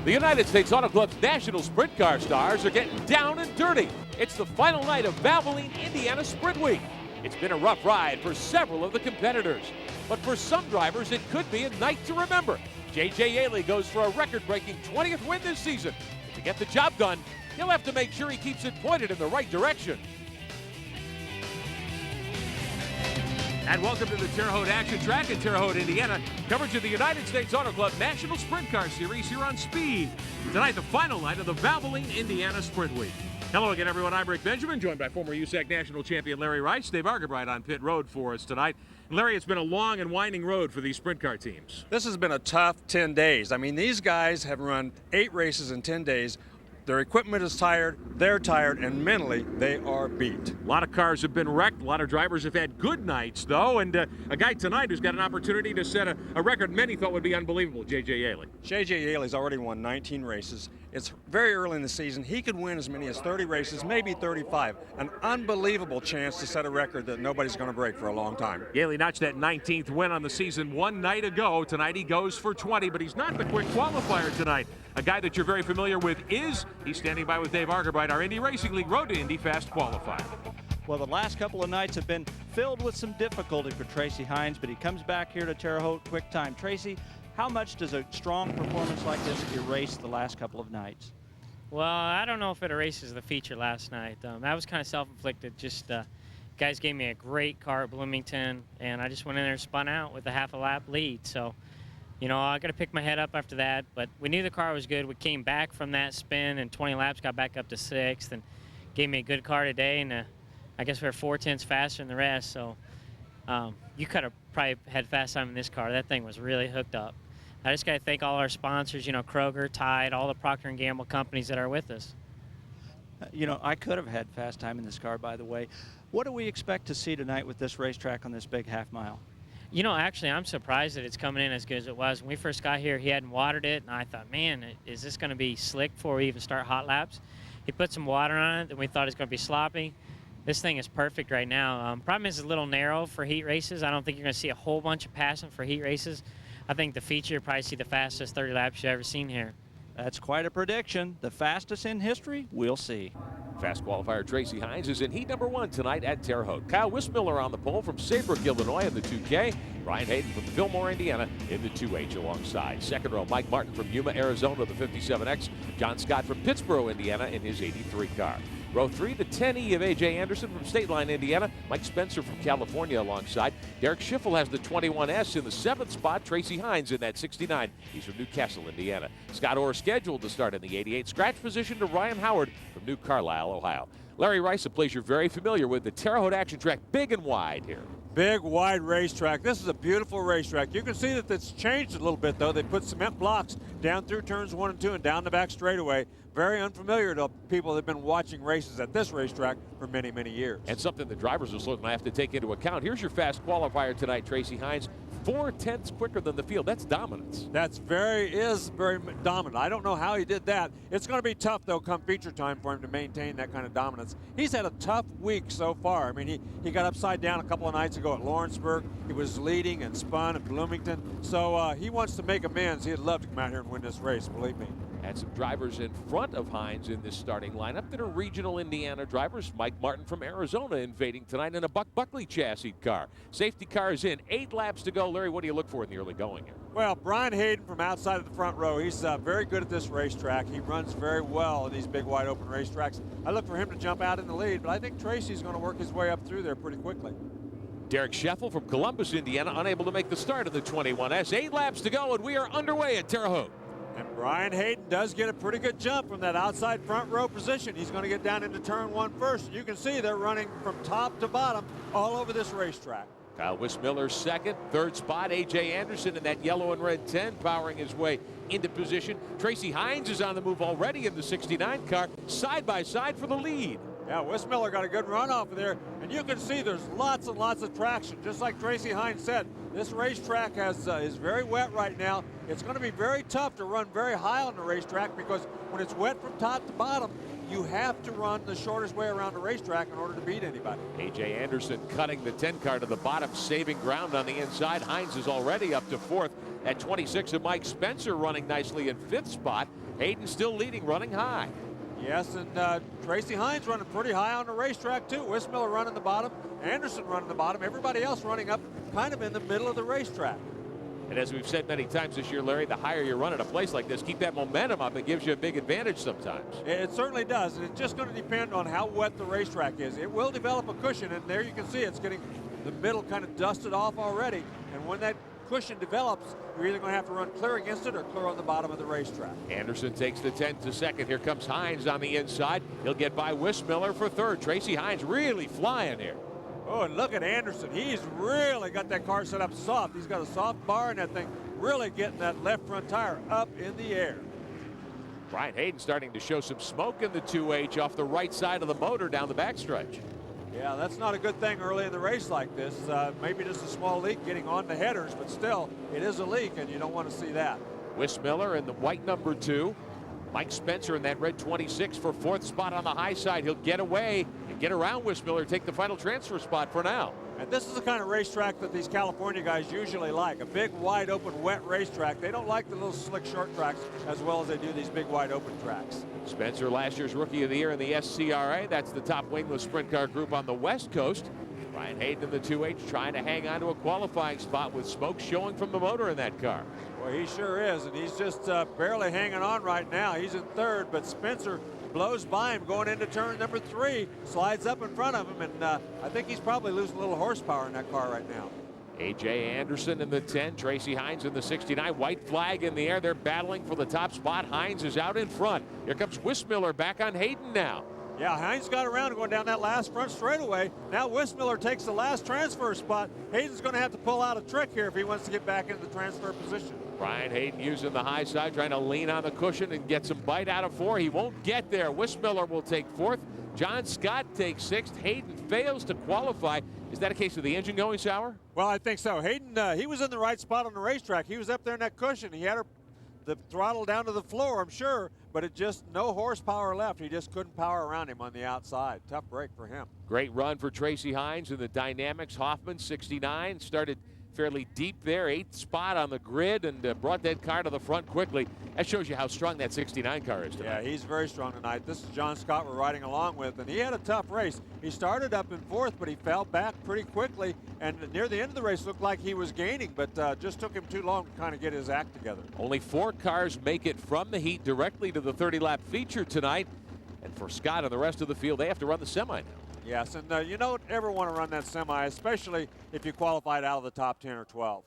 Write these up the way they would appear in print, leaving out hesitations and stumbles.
The United States Auto Club's National Sprint Car stars are getting down and dirty. It's the final night of Valvoline, Indiana Sprint Week. It's been a rough ride for several of the competitors, but for some drivers, it could be a night to remember. J.J. Yaley goes for a record-breaking 20th win this season. To get the job done, he'll have to make sure he keeps it pointed in the right direction. And welcome to the Terre Haute Action Track in Terre Haute, Indiana. Coverage of the United States Auto Club National Sprint Car Series here on Speed. Tonight, the final night of the Valvoline, Indiana Sprint Week. Hello again, everyone. I'm Rick Benjamin, joined by former USAC National Champion Larry Rice. Dave Argabright on pit road for us tonight. Larry, it's been a long and winding road for these sprint car teams. This has been a tough 10 days. I mean, these guys have run 8 races in 10 days. Their equipment is tired, they're tired, and mentally, they are beat. A lot of cars have been wrecked. A lot of drivers have had good nights, though. And a guy tonight who's got an opportunity to set a record many thought would be unbelievable, J.J. Yaley. J.J. Yaley's already won 19 races. It's very early in the season. He could win as many as 30 races, maybe 35. An unbelievable chance to set a record that nobody's going to break for a long time. Yaley notched that 19th win on the season one night ago. Tonight he goes for 20, but he's not the quick qualifier tonight. A guy that you're very familiar with he's standing by with Dave Argabright, our Indy Racing League Road to Indy Fast qualifier. Well, the last couple of nights have been filled with some difficulty for Tracy Hines, but he comes back here to Terre Haute quick time. Tracy, how much does a strong performance like this erase the last couple of nights? Well, I don't know if it erases the feature last night. That was kind of self-inflicted. Just guys gave me a great car at Bloomington, and I just went in there and spun out with a half a lap lead. So, you know, I got to pick my head up after that. But we knew the car was good. We came back from that spin and 20 laps, got back up to 6th, and gave me a good car today. And I guess we were 4/10 faster than the rest. So you could have probably had fast time in this car. That thing was really hooked up. I just got to thank all our sponsors, you know, Kroger, Tide, all the Procter & Gamble companies that are with us. You know, I could have had fast time in this car, by the way. What do we expect to see tonight with this racetrack on this big half mile? You know, actually, I'm surprised that it's coming in as good as it was. When we first got here, he hadn't watered it, and I thought, man, is this going to be slick before we even start hot laps? He put some water on it, and we thought it was going to be sloppy. This thing is perfect right now. Problem is it's a little narrow for heat races. I don't think you're going to see a whole bunch of passing for heat races. I think the feature, you'll probably see the fastest 30 laps you've ever seen here. That's quite a prediction. The fastest in history, we'll see. Fast qualifier Tracy Hines is in heat number 1 tonight at Terre Haute. Kyle Wismiller on the pole from Saybrook, Illinois in the 2K. Brian Hayden from Fillmore, Indiana in the 2H alongside. Second row, Mike Martin from Yuma, Arizona, the 57X. John Scott from Pittsburgh, Indiana in his 83 car. Row 3, the 10E of A.J. Anderson from State Line, Indiana. Mike Spencer from California alongside. Derek Schiffel has the 21S in the 7th spot. Tracy Hines in that 69. He's from Newcastle, Indiana. Scott Orr scheduled to start in the 88. Scratch position to Ryan Howard from New Carlisle, Ohio. Larry Rice, a place you're very familiar with, the Terre Haute Action Track, big and wide here. Big, wide racetrack. This is a beautiful racetrack. You can see that it's changed a little bit, though. They put cement blocks down through turns 1 and 2 and down the back straightaway. Very unfamiliar to people that have been watching races at this racetrack for many, many years. And something the drivers will certainly have to take into account. Here's your fast qualifier tonight, Tracy Hines. 4/10 quicker than the field. That's dominance. That's very dominant. I don't know how he did that. It's going to be tough, though, come feature time for him to maintain that kind of dominance. He's had a tough week so far. I mean, he got upside down a couple of nights ago at Lawrenceburg. He was leading and spun at Bloomington. So he wants to make amends. He'd love to come out here and win this race, believe me. And some drivers in front of Hines in this starting lineup that are regional Indiana drivers. Mike Martin from Arizona invading tonight in a Buck Buckley chassis car. Safety car is in. 8 laps to go. Larry, what do you look for in the early going here? Well, Brian Hayden from outside of the front row. He's very good at this racetrack. He runs very well in these big, wide open racetracks. I look for him to jump out in the lead, but I think Tracy's going to work his way up through there pretty quickly. Derek Schiffel from Columbus, Indiana, unable to make the start of the 21S. 8 laps to go, and we are underway at Terre Haute. And Brian Hayden does get a pretty good jump from that outside front row position. He's going to get down into turn 1 first. You can see they're running from top to bottom all over this racetrack. Kyle Wismiller second. 3rd spot, A.J. Anderson in that yellow and red 10 powering his way into position. Tracy Hines is on the move already in the 69 car, side by side for the lead. Yeah, Wismiller got a good run off of there, and you can see there's lots and lots of traction. Just like Tracy Hines said, this racetrack is very wet right now. It's going to be very tough to run very high on the racetrack because when it's wet from top to bottom, you have to run the shortest way around the racetrack in order to beat anybody. A.J. Anderson cutting the 10 car to the bottom, saving ground on the inside. Hines is already up to 4th. At 26 of Mike Spencer running nicely in 5th spot. Hayden still leading, running high. Yes, and Tracy Hines running pretty high on the racetrack too. Wismiller running the bottom, Anderson running the bottom, everybody else running up kind of in the middle of the racetrack. And as we've said many times this year, Larry, the higher you run at a place like this, keep that momentum up. It gives you a big advantage sometimes. It certainly does, and it's just going to depend on how wet the racetrack is. It will develop a cushion, and there you can see it's getting the middle kind of dusted off already. And when that cushion develops, you're either going to have to run clear against it or clear on the bottom of the racetrack. Anderson takes the 10 to second. Here comes Hines on the inside. He'll get by Wismiller for third. Tracy Hines really flying here. Oh, and look at Anderson. He's really got that car set up soft. He's got a soft bar in that thing, really getting that left front tire up in the air. Brian Hayden starting to show some smoke in the 2H off the right side of the motor down the backstretch. Yeah, that's not a good thing early in the race like this. Maybe just a small leak getting on the headers, but still, it is a leak, and you don't want to see that. Wismiller in the white number 2. Mike Spencer in that red 26 for fourth spot on the high side. He'll get away and get around Wismiller, take the final transfer spot for now. And this is the kind of racetrack that these California guys usually like. A big, wide open, wet racetrack. They don't like the little slick, short tracks as well as they do these big, wide open tracks. Spencer, last year's Rookie of the Year in the SCRA. That's the top wingless sprint car group on the West Coast. Brian Hayden in the 2H trying to hang on to a qualifying spot with smoke showing from the motor in that car. Well, he sure is, and he's just barely hanging on right now. He's in third, but Spencer blows by him going into turn number 3, slides up in front of him, and I think he's probably losing a little horsepower in that car right now. A.J. Anderson in the 10, Tracy Hines in the 69. White flag in the air. They're battling for the top spot. Hines is out in front. Here comes Wismiller back on Hayden now. Yeah, Hines got around going down that last front straightaway. Now Wismiller takes the last transfer spot. Hayden's going to have to pull out a trick here if he wants to get back into the transfer position. Brian Hayden using the high side, trying to lean on the cushion and get some bite out of 4. He won't get there. Wismiller will take 4th. John Scott takes 6th. Hayden fails to qualify. Is that a case of the engine going sour? Well, I think so. Hayden, he was in the right spot on the racetrack. He was up there in that cushion. He had the throttle down to the floor, I'm sure, but it just no horsepower left. He just couldn't power around him on the outside. Tough break for him. Great run for Tracy Hines in the Dynamics. Hoffman, 69, started fairly deep there, 8th spot on the grid, and brought that car to the front quickly. That shows you how strong that 69 car is tonight. Yeah, he's very strong tonight. This is John Scott we're riding along with, and he had a tough race. He started up in 4th, but he fell back pretty quickly, and near the end of the race looked like he was gaining, but just took him too long to kind of get his act together. Only 4 cars make it from the heat directly to the 30-lap feature tonight, and for Scott and the rest of the field, they have to run the semi now. Yes, and you don't ever want to run that semi, especially if you qualified out of the top 10 or 12.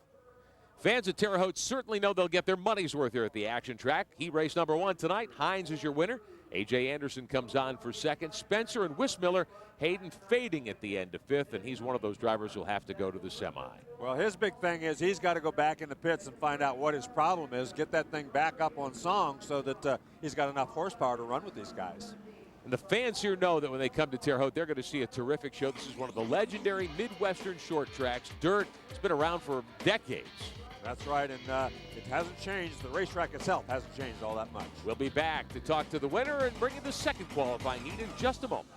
Fans at Terre Haute certainly know they'll get their money's worth here at the action track. Heat race number 1 tonight. Hines is your winner. A.J. Anderson comes on for 2nd. Spencer and Wismiller. Hayden fading at the end of 5th, and he's one of those drivers who'll have to go to the semi. Well, his big thing is he's got to go back in the pits and find out what his problem is, get that thing back up on song so that he's got enough horsepower to run with these guys. And the fans here know that when they come to Terre Haute, they're going to see a terrific show. This is one of the legendary Midwestern short tracks. Dirt, it's been around for decades. That's right, and it hasn't changed. The racetrack itself hasn't changed all that much. We'll be back to talk to the winner and bring you the second qualifying heat in just a moment.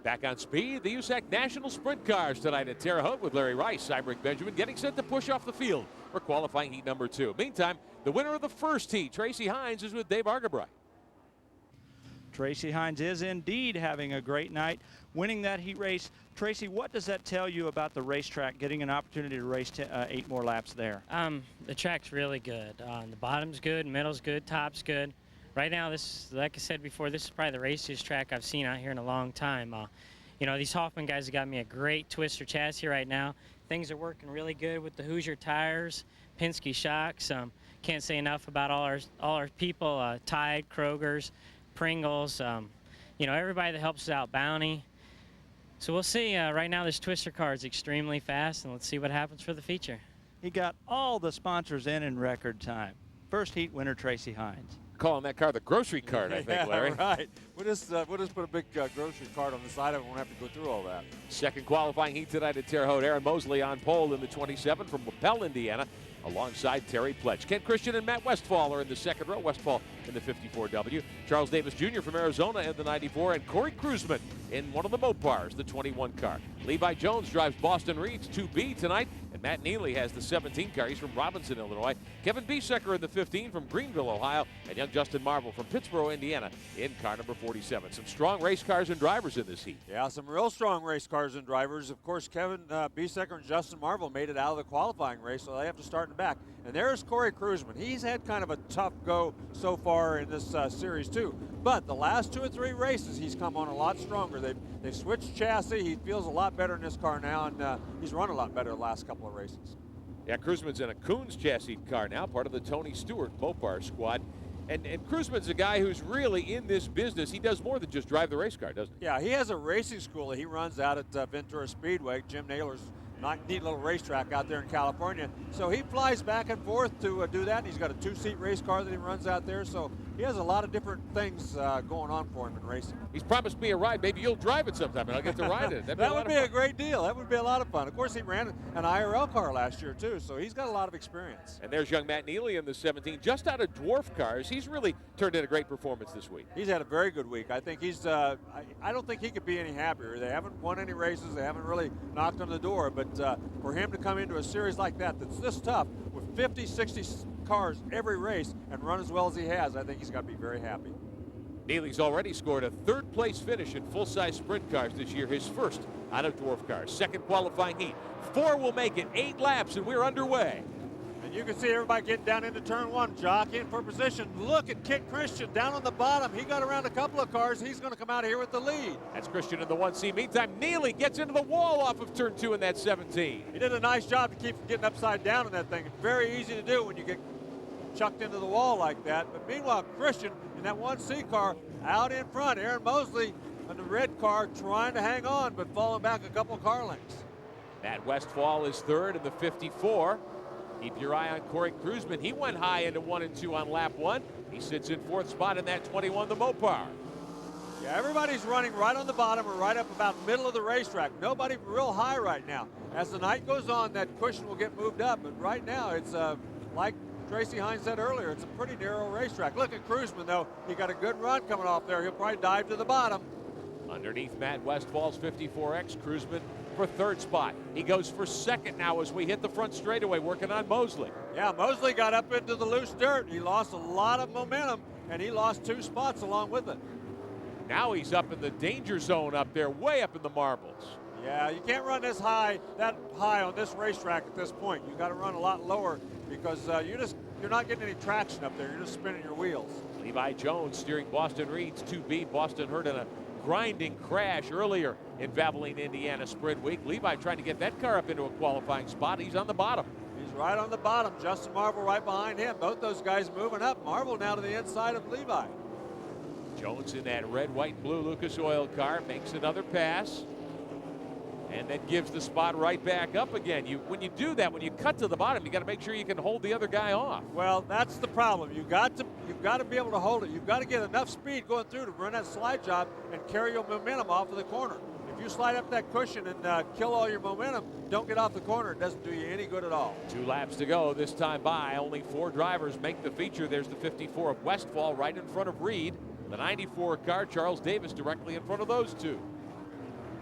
Back on speed, the USAC National Sprint Cars tonight at Terre Haute with Larry Rice. I'm Rick Benjamin, getting set to push off the field for qualifying heat number 2. Meantime, the winner of the first heat, Tracy Hines, is with Dave Argabright. Tracy Hines is indeed having a great night, winning that heat race. Tracy, what does that tell you about the racetrack, getting an opportunity to race 8 more laps there? The track's really good. The bottom's good, middle's good, top's good. Right now, this, like I said before, this is probably the raciest track I've seen out here in a long time. You know, these Hoffman guys have got me a great twister chassis right now. Things are working really good with the Hoosier tires, Penske shocks. Can't say enough about all our people, Tide, Kroger's, Pringles, you know, everybody that helps us out, Bounty. So we'll see. Right now, this twister car is extremely fast, and let's see what happens for the feature. He got all the sponsors in record time. First heat winner, Tracy Hines. Calling that car the grocery cart, I think, Larry. Right. We'll just put a big grocery cart on the side of it. We won't have to go through all that. Second qualifying heat tonight at Terre Haute. Aaron Mosley on pole in the 27 from LaPel, Indiana, alongside Terry Pledge. Ken Christian and Matt Westphal are in the second row. Westphal in the 54W. Charles Davis Jr. from Arizona in the 94, and Corey Kruzman in one of the Mopars, the 21 car. Levi Jones drives Boston Reed's 2B tonight, and Matt Neely has the 17 car. He's from Robinson, Illinois. Kevin Biesecker in the 15 from Greenville, Ohio, and young Justin Marvel from Pittsburgh, Indiana in car number 47. Some strong race cars and drivers in this heat. Yeah, some real strong race cars and drivers. Of course, Kevin Biesecker and Justin Marvel made it out of the qualifying race, so they have to start in the back. And there's Corey Kruzman. He's had kind of a tough go so far in this series, too. But the last 2 or 3 races, he's come on a lot stronger. They've switched chassis. He feels a lot better in this car now, and he's run a lot better the last couple of races. Yeah, Kruzman's in a Coons chassis car now, part of the Tony Stewart Mopar squad. And Kruzman's a guy who's really in this business. He does more than just drive the race car, doesn't he? Yeah, he has a racing school that he runs out at Ventura Speedway. Jim Naylor's neat little racetrack out there in California. So he flies back and forth to do that. He's got a 2-seat race car that he runs out there. So he has a lot of different things going on for him in racing. He's promised me a ride. Maybe you'll drive it sometime, and I'll get to ride it. That would be a great deal. That would be a lot of fun. Of course, he ran an IRL car last year, too, so he's got a lot of experience. And there's young Matt Neely in the 17, just out of dwarf cars. He's really turned in a great performance this week. He's had a very good week. I think he's, I don't think he could be any happier. They haven't won any races. They haven't really knocked on the door, but for him to come into a series like that that's this tough with 50, 60 cars every race and run as well as he has, I think he's got to be very happy. Neely's already scored a 3rd place finish in full-size sprint cars this year, his first out of dwarf cars. 2nd qualifying heat. 4 will make it, 8 laps, and we're underway. And you can see everybody getting down into turn 1, jockeying for position. Look at Kit Christian down on the bottom. He got around a couple of cars. He's going to come out here with the lead. That's Christian in the 1C. Meantime, Neely gets into the wall off of turn 2 in that 17. He did a nice job to keep from getting upside down in that thing. It's very easy to do when you get chucked into the wall like that. But meanwhile, Christian in that 1C car out in front. Aaron Mosley in the red car trying to hang on, but falling back a couple car lengths. Matt Westfall is 3rd in the 54. Keep your eye on Corey Kruzman. He went high into 1 and 2 on lap 1. He sits in 4th spot in that 21, the Mopar. Yeah, everybody's running right on the bottom or right up about middle of the racetrack. Nobody real high right now. As the night goes on, that cushion will get moved up, but right now it's like Tracy Hines said earlier, it's a pretty narrow racetrack. Look at Kruzman, though. He got a good run coming off there. He'll probably dive to the bottom. Underneath Matt Westfall's 54X, Kruzman for 3rd spot. He goes for 2nd now as we hit the front straightaway, working on Mosley. Yeah, Mosley got up into the loose dirt. He lost a lot of momentum, and he lost 2 spots along with it. Now he's up in the danger zone up there, way up in the marbles. Yeah, you can't run that high on this racetrack at this point. You got to run a lot lower because you're not getting any traction up there. You're just spinning your wheels. Levi Jones steering Boston Reed's 2B. Boston hurt in a grinding crash earlier in Valvoline, Indiana sprint week. Levi trying to get that car up into a qualifying spot. He's on the bottom. He's right on the bottom. Justin Marvel right behind him. Both those guys moving up. Marvel now to the inside of Levi. Jones in that red, white, blue Lucas Oil car makes another pass. And then gives the spot right back up again. When you do that, when you cut to the bottom, you got to make sure you can hold the other guy off. Well, that's the problem. You've got to be able to hold it. You've got to get enough speed going through to run that slide job and carry your momentum off of the corner. If you slide up that cushion and kill all your momentum, don't get off the corner. It doesn't do you any good at all. 2 laps to go this time by. Only 4 drivers make the feature. There's the 54 of Westfall right in front of Reed. The 94 car, Charles Davis, directly in front of those 2.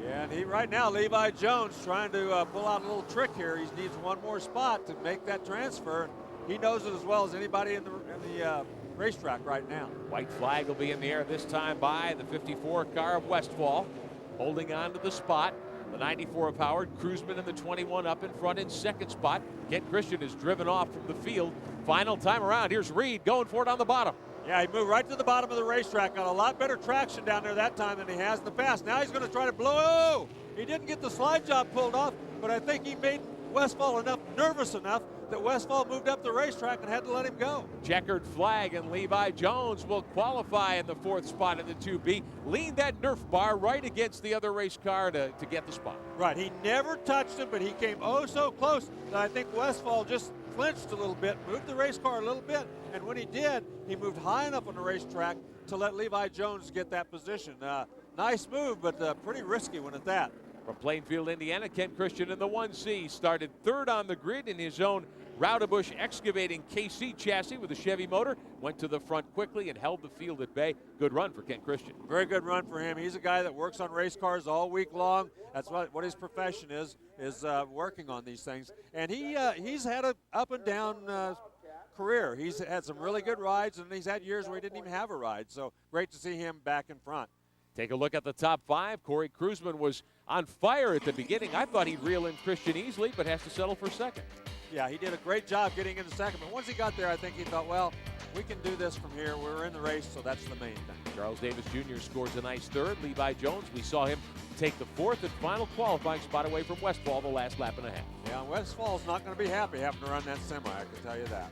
Yeah, and right now, Levi Jones trying to pull out a little trick here. He needs 1 more spot to make that transfer. He knows it as well as anybody in the racetrack right now. White flag will be in the air this time by the 54 car of Westfall, holding on to the spot. The 94 of Howard, Kruzman in the 21 up in front in 2nd spot. Kent Christian is driven off from the field. Final time around, here's Reed going for it on the bottom. Yeah, he moved right to the bottom of the racetrack. Got a lot better traction down there that time than he has in the past. Now he's going to try to blow. Oh, he didn't get the slide job pulled off, but I think he made Westfall nervous enough that Westfall moved up the racetrack and had to let him go. Checkered flag, and Levi Jones will qualify in the 4th spot in the 2B. Leaned that Nerf bar right against the other race car to get the spot. Right, he never touched him, but he came oh so close that I think Westfall just flinched a little bit, moved the race car a little bit, and when he did, he moved high enough on the racetrack to let Levi Jones get that position. Nice move, but pretty risky one at that. From Plainfield, Indiana, Ken Christian in the 1C started third on the grid in his own Roudabush Excavating KC chassis with a Chevy motor. Went to the front quickly and held the field at bay. Good run for Ken Christian. Very good run for him. He's a guy that works on race cars all week long. That's what his profession is working on these things. And he's had a up and down career. He's had some really good rides, and he's had years where he didn't even have a ride. So great to see him back in front. Take a look at the top 5. Corey Kruzman was on fire at the beginning. I thought he'd reel in Christian easily, but has to settle for second. Yeah, he did a great job getting into second. But once he got there, I think he thought, well, we can do this from here. We're in the race, so that's the main thing. Charles Davis Jr. scores a nice third. Levi Jones, we saw him take the 4th and final qualifying spot away from Westfall the last lap and a half. Yeah, Westfall's not going to be happy having to run that semi, I can tell you that.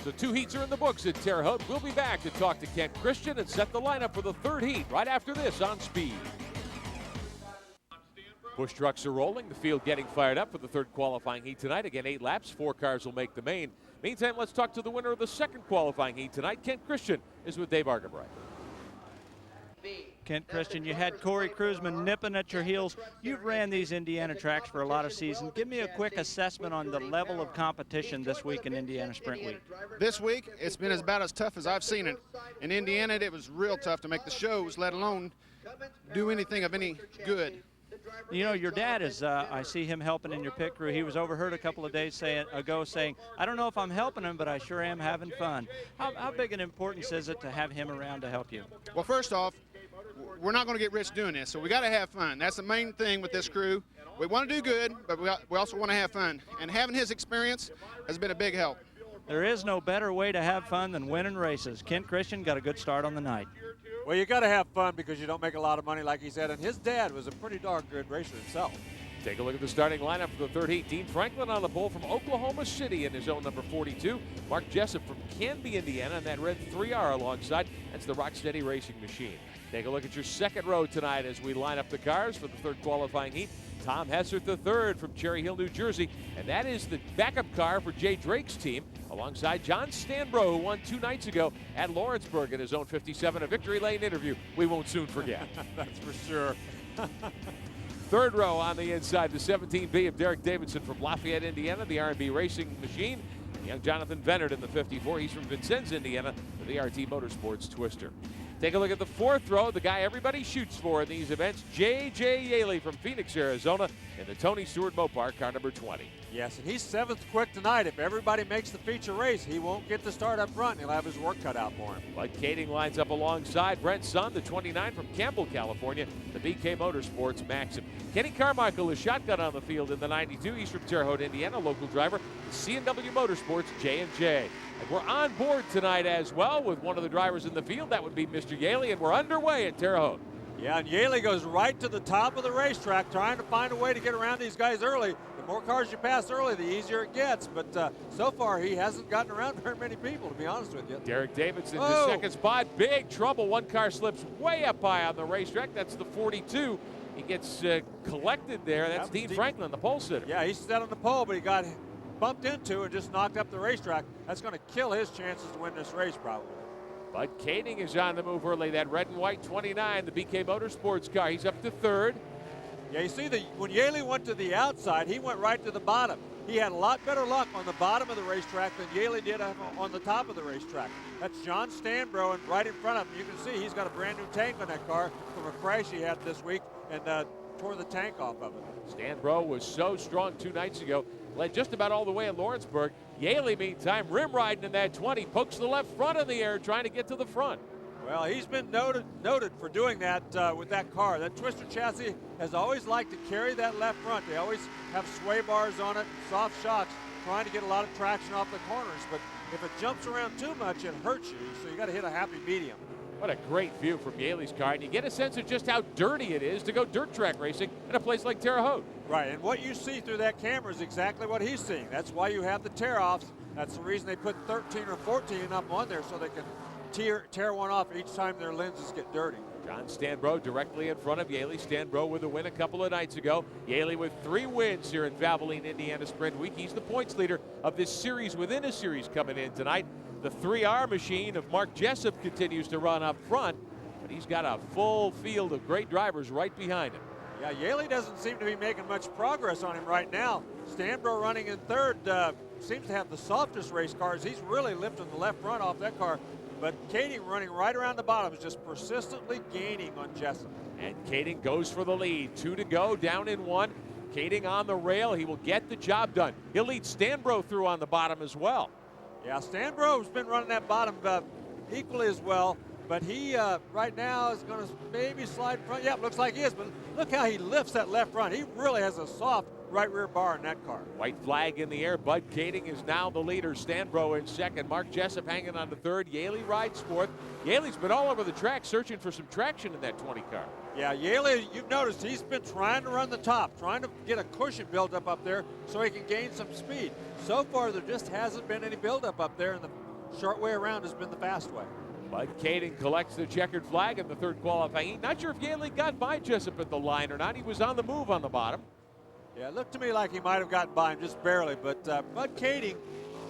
So 2 heats are in the books at Terre Haute. We'll be back to talk to Kent Christian and set the lineup for the 3rd heat right after this on Speed. Push trucks are rolling. The field getting fired up for the 3rd qualifying heat tonight. Again, 8 laps. 4 cars will make the main. Meantime, let's talk to the winner of the 2nd qualifying heat tonight. Kent Christian is with Dave Argabright. Kent Christian, you had Corey Kruzman nipping at your heels. You've ran these Indiana tracks for a lot of seasons. Give me a quick assessment on the level of competition this week in Indiana Sprint Week. This week, it's been about as tough as I've seen it. In Indiana, it was real tough to make the shows, let alone do anything of any good. You know, your dad is, I see him helping in your pit crew. He was overheard a couple of days ago saying, I don't know if I'm helping him, but I sure am having fun. How big an importance is it to have him around to help you? Well, first off, we're not going to get rich doing this, so we got to have fun. That's the main thing with this crew. We want to do good, but we also want to have fun. And having his experience has been a big help. There is no better way to have fun than winning races. Kent Christian got a good start on the night. Well, you got to have fun because you don't make a lot of money, like he said, and his dad was a pretty darn good racer himself. Take a look at the starting lineup for the 3rd heat. Dean Franklin on the pole from Oklahoma City in his own number 42. Mark Jessup from Canby, Indiana, and that red 3R alongside. That's the Rocksteady Racing Machine. Take a look at your 2nd row tonight as we line up the cars for the 3rd qualifying heat. Tom Hessert III from Cherry Hill, New Jersey, and that is the backup car for Jay Drake's team, alongside John Stanbro, who won 2 nights ago at Lawrenceburg in his own 57, a victory lane interview we won't soon forget. That's for sure. 3rd row on the inside, the 17B of Derek Davidson from Lafayette, Indiana, the R&B Racing Machine. Young Jonathan Vennert in the 54. He's from Vincennes, Indiana, the VRT Motorsports Twister. Take a look at the 4th row, the guy everybody shoots for in these events, J.J. Yaley from Phoenix, Arizona, in the Tony Stewart Mopar, car number 20. Yes, and he's 7th quick tonight. If everybody makes the feature race, he won't get to start up front. He'll have his work cut out for him. Bud Kading lines up alongside Brent Sun, the 29 from Campbell, California, the BK Motorsports Maxim. Kenny Carmichael is shotgun on the field in the 92. He's from Terre Haute, Indiana, local driver, C&W Motorsports J&J. And we're on board tonight as well with one of the drivers in the field. That would be Mr. Yaley, and we're underway at Terre Haute. Yeah, and Yaley goes right to the top of the racetrack, trying to find a way to get around these guys early. The more cars you pass early, the easier it gets. But so far, he hasn't gotten around very many people, to be honest with you. Derek Davidson to 2nd spot. Big trouble. One car slips way up high on the racetrack. That's the 42. He gets collected there. That's Dean Franklin, the pole sitter. Yeah, he sat on the pole, but he got bumped into and just knocked up the racetrack. That's going to kill his chances to win this race, probably. Bud Kading is on the move early. That red and white 29, the BK Motorsports car. He's up to 3rd. Yeah, you see, when Yaley went to the outside, he went right to the bottom. He had a lot better luck on the bottom of the racetrack than Yaley did on the top of the racetrack. That's John Stanbro, and right in front of him, you can see he's got a brand new tank on that car from a crash he had this week and tore the tank off of it. Stanbro was so strong 2 nights ago, led just about all the way at Lawrenceburg. Yaley, meantime, rim riding in that 20, pokes the left front in the air, trying to get to the front. Well, he's been noted for doing that with that car. That Twister chassis has always liked to carry that left front. They always have sway bars on it and soft shocks, trying to get a lot of traction off the corners. But if it jumps around too much, it hurts you. So you got to hit a happy medium. What a great view from Yaley's car, and you get a sense of just how dirty it is to go dirt track racing in a place like Terre Haute. Right, and what you see through that camera is exactly what he's seeing. That's why you have the tear-offs. That's the reason they put 13 or 14 up on there, so they can tear one off each time their lenses get dirty. John Stanbro directly in front of Yaley. Stanbro with a win a couple of nights ago. Yaley with 3 wins here in Valvoline, Indiana Sprint Week. He's the points leader of this series within a series coming in tonight. The 3R machine of Mark Jessup continues to run up front, but he's got a full field of great drivers right behind him. Yeah, Yaley doesn't seem to be making much progress on him right now. Stanbro running in third seems to have the softest race cars. He's really lifting the left front off that car. But Kading running right around the bottom is just persistently gaining on Jessup. And Kading goes for the lead. 2 to go, down in 1. Kading on the rail. He will get the job done. He'll lead Stanbro through on the bottom as well. Yeah, Stanbro's been running that bottom equally as well. But he right now is going to maybe slide front. Yeah, looks like he is. But look how he lifts that left front. He really has a soft right rear bar in that car. White flag in the air. Bud Kading is now the leader. Stanbro in second. Mark Jessup hanging on to third. Yaley rides fourth. Yaley's been all over the track searching for some traction in that 20 car. Yeah, Yaley, you've noticed he's been trying to run the top, trying to get a cushion built up there so he can gain some speed. So far, there just hasn't been any buildup up there, and the short way around has been the fast way. Bud Kading collects the checkered flag in the third qualifying. Not sure if Yaley got by Jessup at the line or not. He was on the move on the bottom. Yeah, it looked to me like he might have gotten by him just barely, but Bud Kading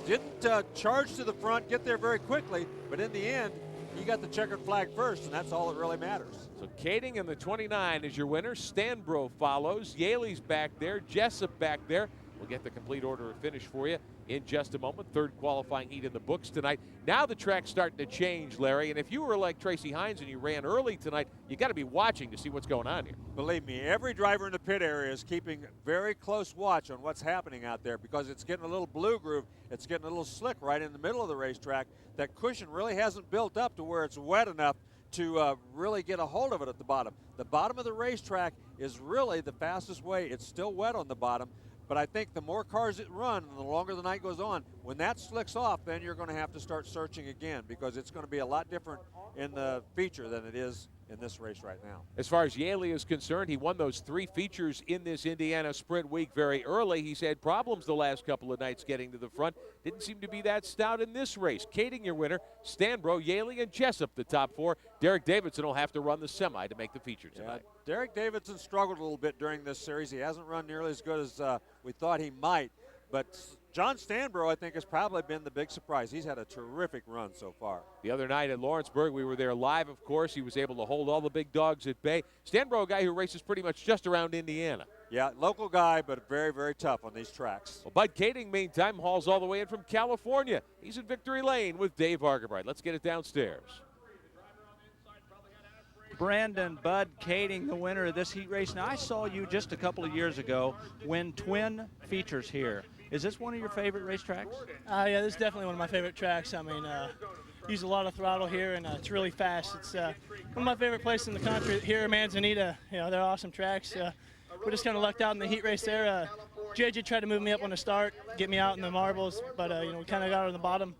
didn't charge to the front, get there very quickly, but in the end, he got the checkered flag first, and that's all that really matters. So Kading in the 29 is your winner. Stanbro follows. Yaley's back there. Jessup back there. We'll get the complete order of finish for you in just a moment. Third qualifying heat in the books tonight. Now the track's starting to change, Larry, and if you were like Tracy Hines and you ran early tonight, you got to be watching to see what's going on here. Believe me, every driver in the pit area is keeping very close watch on what's happening out there because it's getting a little blue groove. It's getting a little slick right in the middle of the racetrack. That cushion really hasn't built up to where it's wet enough to really get a hold of it at the bottom. The bottom of the racetrack is really the fastest way. It's still wet on the bottom. But I think the more cars that run and the longer the night goes on, when that slicks off, then you're going to have to start searching again because it's going to be a lot different in the feature than it is in this race right now. As far as Yaley is concerned, he won those 3 features in this Indiana Sprint Week very early. He's had problems the last couple of nights getting to the front. Didn't seem to be that stout in this race. Kading your winner, Stanbro, Yaley, and Jessup the top 4. Derek Davidson will have to run the semi to make the feature tonight. Yeah, Derek Davidson struggled a little bit during this series. He hasn't run nearly as good as we thought he might. But John Stanbro, I think, has probably been the big surprise. He's had a terrific run so far. The other night at Lawrenceburg, we were there live, of course. He was able to hold all the big dogs at bay. Stanbro, a guy who races pretty much just around Indiana. Yeah, local guy, but very, very tough on these tracks. Well, Bud Kading, meantime, hauls all the way in from California. He's in victory lane with Dave Argabright. Let's get it downstairs. Brandon Bud Kading, the winner of this heat race. Now, I saw you just a couple of years ago win twin features here. Is this one of your favorite racetracks? Yeah, this is definitely one of my favorite tracks. I mean, use a lot of throttle here, and it's really fast. It's one of my favorite places in the country. Here in Manzanita, you know, they're awesome tracks. We just kind of lucked out in the heat race there. JJ tried to move me up on the start, get me out in the marbles, but you know, we kind of got on the bottom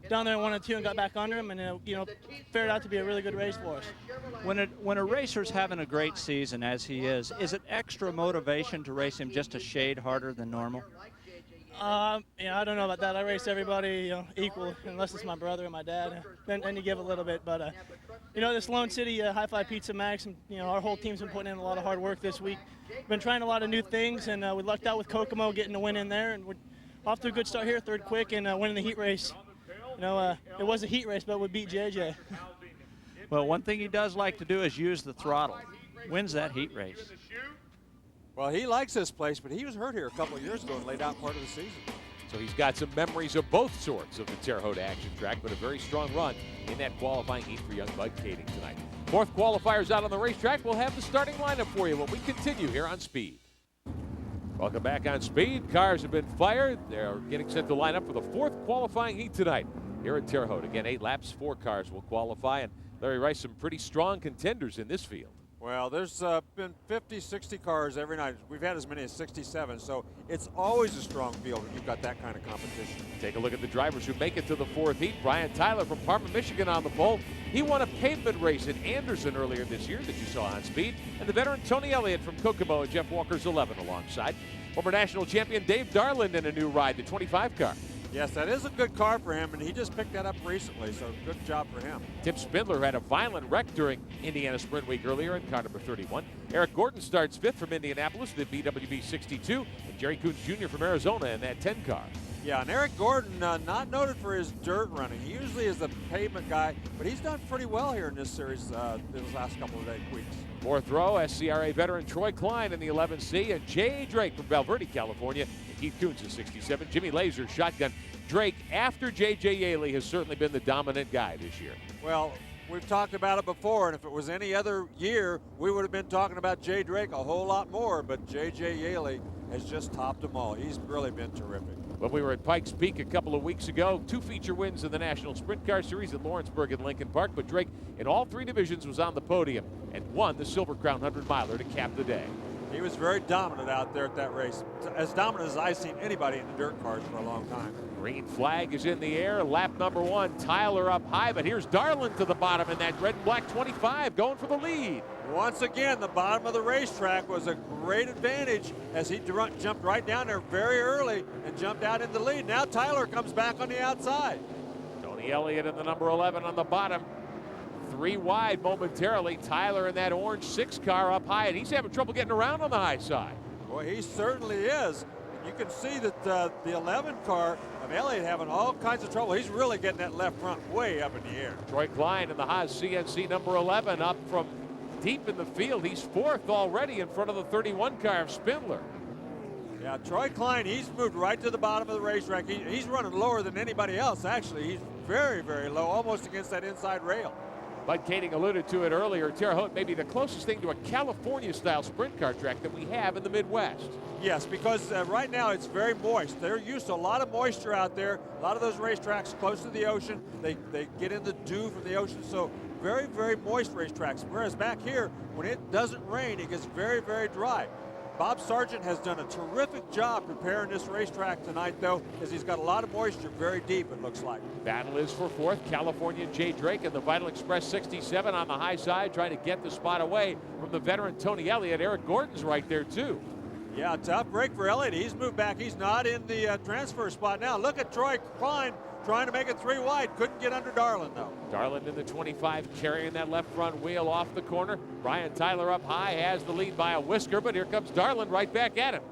down there in 1 and 2 and got back under him, and you know, fared out to be a really good race for us. When a racer's having a great season, as he is it extra motivation to race him just a shade harder than normal? Yeah, I don't know about that. I race everybody equal, unless it's my brother and my dad. Then you give a little bit. But you know, this Lone City High Five Pizza Max, and you know, our whole team's been putting in a lot of hard work this week. Been trying a lot of new things, and we lucked out with Kokomo getting the win in there, and we're off to a good start here, third quick, and winning the heat race. You know, it was a heat race, but we beat JJ. Well, one thing he does like to do is use the throttle. Wins that heat race. Well, he likes this place, but he was hurt here a couple of years ago and laid out part of the season. So he's got some memories of both sorts of the Terre Haute action track, but a very strong run in that qualifying heat for young Bud Kading tonight. 4th qualifiers out on the racetrack. We'll have the starting lineup for you when we continue here on Speed. Welcome back on Speed. Cars have been fired. They're getting set to line up for the 4th qualifying heat tonight here at Terre Haute. Again, 8 laps, 4 cars will qualify, and Larry Rice, some pretty strong contenders in this field. Well, there's been 50, 60 cars every night. We've had as many as 67, so it's always a strong field when you've got that kind of competition. Take a look at the drivers who make it to the 4th heat. Brian Tyler from Parma, Michigan on the pole. He won a pavement race at Anderson earlier this year that you saw on Speed. And the veteran Tony Elliott from Kokomo and Jeff Walker's 11 alongside. Former national champion Dave Darland in a new ride, the 25 car. Yes, that is a good car for him, and he just picked that up recently, so good job for him. Tim Spindler had a violent wreck during Indiana Sprint Week earlier in car number 31. Eric Gordon starts 5th from Indianapolis, the BWB 62, and Jerry Coons Jr. from Arizona in that 10 car. Yeah, and Eric Gordon, not noted for his dirt running. He usually is a pavement guy, but he's done pretty well here in this series these last couple of weeks. Fourth row, SCRA veteran Troy Klein in the 11C, and Jay Drake from Valverde, California, and Keith Coons in 67. Jimmy Laser shotgun. Drake, after J.J. Yaley, has certainly been the dominant guy this year. Well, we've talked about it before, and if it was any other year, we would have been talking about Jay Drake a whole lot more, but J.J. Yaley has just topped them all. He's really been terrific. When we were at Pikes Peak a couple of weeks ago, 2 feature wins in the National Sprint Car Series at Lawrenceburg and Lincoln Park, but Drake in all 3 divisions was on the podium and won the Silver Crown 100-miler to cap the day. He was very dominant out there at that race, as dominant as I've seen anybody in the dirt cars for a long time. Green flag is in the air, lap number 1, Tyler up high, but here's Darlin to the bottom in that red and black 25 going for the lead. Once again, the bottom of the racetrack was a great advantage as he jumped right down there very early and jumped out in the lead. Now Tyler comes back on the outside. Tony Elliott in the number 11 on the bottom. 3 wide momentarily. Tyler in that orange 6 car up high, and he's having trouble getting around on the high side. Boy, he certainly is. You can see that the 11 car of Elliott having all kinds of trouble. He's really getting that left front way up in the air. Troy Klein in the Haas CNC number 11 up from deep in the field. He's 4th already in front of the 31 car of Spindler. Yeah, Troy Klein, he's moved right to the bottom of the racetrack. He's running lower than anybody else, actually. He's very, very low, almost against that inside rail. Bud Kading alluded to it earlier. Terre Haute may be the closest thing to a California-style sprint car track that we have in the Midwest. Yes, because right now it's very moist. They're used to a lot of moisture out there. A lot of those racetracks close to the ocean, they get in the dew from the ocean, so very, very moist racetracks. Whereas back here, when it doesn't rain, it gets very, very dry. Bob Sargent has done a terrific job preparing this racetrack tonight, though, as he's got a lot of moisture very deep, it looks like. Battle is for 4th. Californian Jay Drake and the Vital Express 67 on the high side, trying to get the spot away from the veteran Tony Elliott. Eric Gordon's right there, too. Yeah, tough break for Elliott. He's moved back. He's not in the transfer spot now. Look at Troy Klein trying to make it 3 wide. Couldn't get under Darlin, though. Darlin in the 25, carrying that left front wheel off the corner. Brian Tyler up high, has the lead by a whisker, but here comes Darlin right back at him.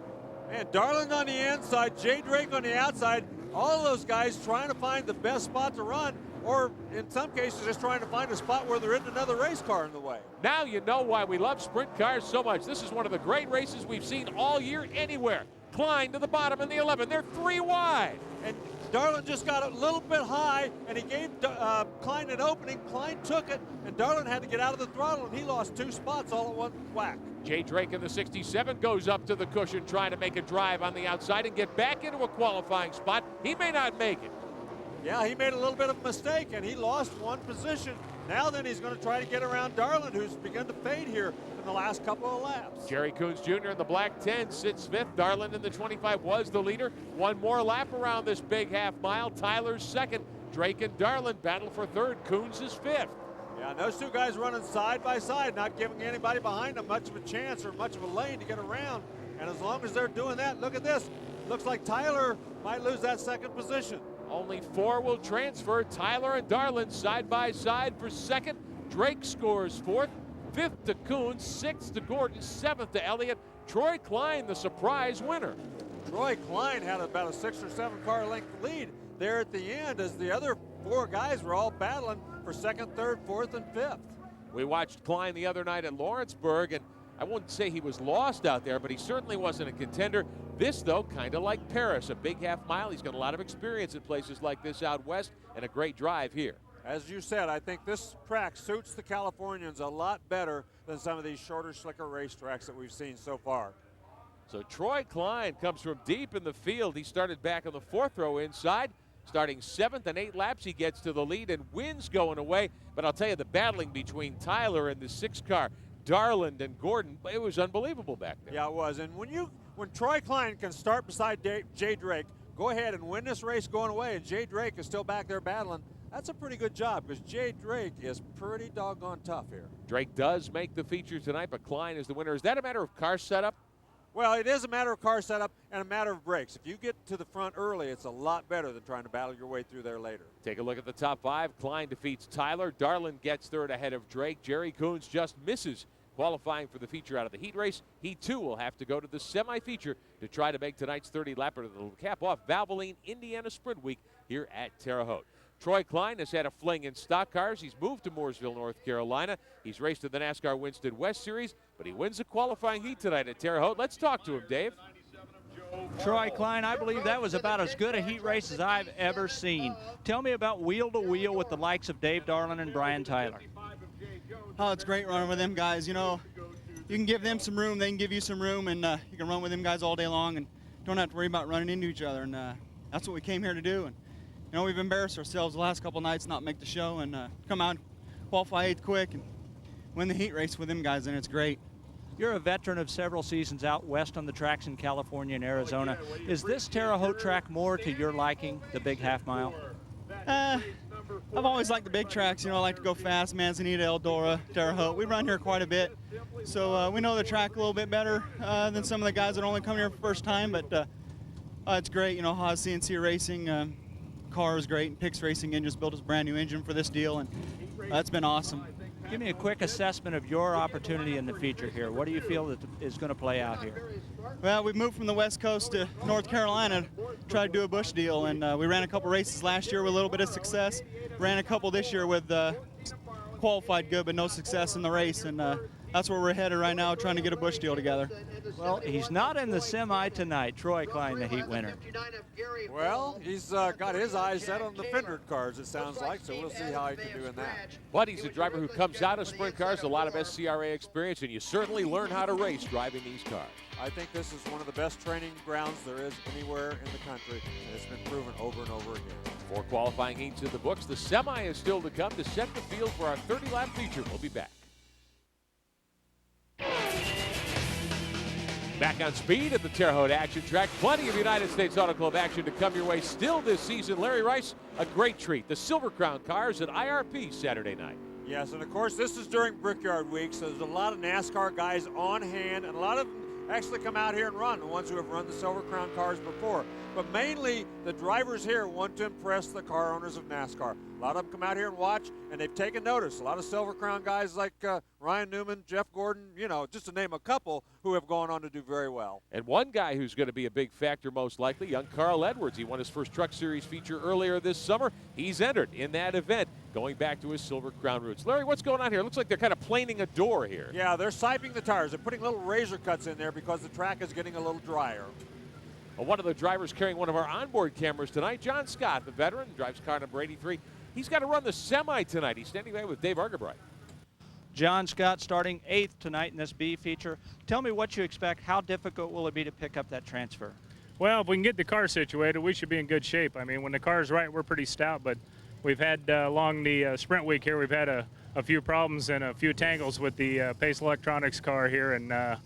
And Darlin on the inside, Jay Drake on the outside. All of those guys trying to find the best spot to run, or in some cases just trying to find a spot where there isn't another race car in the way. Now you know why we love sprint cars so much. This is one of the great races we've seen all year anywhere. Klein to the bottom in the 11. They're 3 wide. And Darlin just got a little bit high, and he gave Klein an opening. Klein took it, and Darlin had to get out of the throttle, and he lost 2 spots all at one whack. Jay Drake in the 67 goes up to the cushion, trying to make a drive on the outside and get back into a qualifying spot. He may not make it. Yeah, he made a little bit of a mistake, and he lost 1 position. Now then he's going to try to get around Darlin, who's begun to fade here in the last couple of laps. Jerry Coons Jr. in the black 10 sits 5th. Darlin in the 25 was the leader. 1 more lap around this big half mile. Tyler's 2nd. Drake and Darlin battle for 3rd. Coons is 5th. Yeah, and those 2 guys running side by side, not giving anybody behind them much of a chance or much of a lane to get around. And as long as they're doing that, look at this. Looks like Tyler might lose that 2nd position. Only 4 will transfer. Tyler and Darlin side by side for 2nd. Drake scores 4th. 5th to Coons, 6th to Gordon, 7th to Elliott. Troy Klein, the surprise winner. Troy Klein had about a 6 or 7 car length lead there at the end as the other 4 guys were all battling for 2nd, 3rd, 4th, and 5th. We watched Klein the other night at Lawrenceburg, and I wouldn't say he was lost out there, but he certainly wasn't a contender. This, though, kind of like Paris, a big half mile. He's got a lot of experience in places like this out west and a great drive here. As you said, I think this track suits the Californians a lot better than some of these shorter, slicker racetracks that we've seen so far. So Troy Klein comes from deep in the field. He started back on the 4th row inside. Starting 7th and 8 laps, he gets to the lead and wins going away. But I'll tell you, the battling between Tyler and the 6 car, Darland and Gordon, it was unbelievable back there. Yeah, it was. And when Troy Klein can start beside Jay Drake, go ahead and win this race going away, and Jay Drake is still back there battling, that's a pretty good job because Jay Drake is pretty doggone tough here. Drake does make the feature tonight, but Klein is the winner. Is that a matter of car setup? Well, it is a matter of car setup and a matter of brakes. If you get to the front early, it's a lot better than trying to battle your way through there later. Take a look at the top 5. Klein defeats Tyler. Darlin gets 3rd ahead of Drake. Jerry Coons just misses Qualifying for the feature out of the heat race, he too will have to go to the semi-feature to try to make tonight's 30-lapper that will cap off Valvoline Indiana Sprint Week here at Terre Haute. Troy Klein has had a fling in stock cars. He's moved to Mooresville, North Carolina. He's raced in the NASCAR Winston West Series, but he wins the qualifying heat tonight at Terre Haute. Let's talk to him, Dave. Troy Klein, I believe that was about as good a heat race as I've ever seen. Tell me about wheel to wheel with the likes of Dave Darlin and Brian Tyler. Oh, it's great running with them guys. You know, you can give them some room, they can give you some room, and you can run with them guys all day long and don't have to worry about running into each other. And that's what we came here to do. And you know, we've embarrassed ourselves the last couple nights, not make the show, and come out, qualify 8th quick, and win the heat race with them guys, and it's great. You're a veteran of several seasons out west on the tracks in California and Arizona. Is this Terre Haute track more to your liking, the big half mile? I've always liked the big tracks. You know, I like to go fast, Manzanita, Eldora, Terre Haute. We run here quite a bit, so we know the track a little bit better than some of the guys that only come here for the first time, but it's great. You know, Haas CNC Racing car is great, and Pix Racing Engine just built us a brand new engine for this deal, and that's been awesome. Give me a quick assessment of your opportunity in the feature here. What do you feel that is going to play out here? Well, we've moved from the West Coast to North Carolina to try to do a Busch deal, and we ran a couple races last year with a little bit of success. Ran a couple this year with qualified good, but no success in the race, and that's where we're headed right now, trying to get a Busch deal together. Well, he's not in the semi tonight. Troy Klein, the heat winner. Well, he's got his eyes set on the Fender cars, it sounds like, so we'll see how he can do in that. But he's a driver who comes out of sprint cars, a lot of SCRA experience, and you certainly learn how to race driving these cars. I think this is one of the best training grounds there is anywhere in the country, and it's been proven over and over again. 4 qualifying heats in the books. The semi is still to come to set the field for our 30-lap feature. We'll be back. Back on speed at the Terre Haute Action Track. Plenty of United States Auto Club action to come your way still this season. Larry Rice, a great treat. The Silver Crown cars at IRP Saturday night. Yes, and of course this is during Brickyard Week, so there's a lot of NASCAR guys on hand, and a lot of them actually come out here and run, the ones who have run the Silver Crown cars before. But mainly the drivers here want to impress the car owners of NASCAR. A lot of them come out here and watch, and they've taken notice. A lot of Silver Crown guys like Ryan Newman, Jeff Gordon, you know, just to name a couple, who have gone on to do very well. And one guy who's going to be a big factor most likely, young Carl Edwards. He won his first Truck Series feature earlier this summer. He's entered in that event, going back to his Silver Crown roots. Larry, what's going on here? It looks like they're kind of planing a door here. Yeah, they're siping the tires. They're putting little razor cuts in there because the track is getting a little drier. Well, one of the drivers carrying one of our onboard cameras tonight, John Scott, the veteran, drives car number 83. He's got to run the semi tonight. He's standing by with Dave Argabright. John Scott starting 8th tonight in this B feature. Tell me what you expect. How difficult will it be to pick up that transfer? Well, if we can get the car situated, we should be in good shape. I mean, when the car's right, we're pretty stout, but we've had along the sprint week here, we've had a few problems and a few tangles with the Pace Electronics car here, and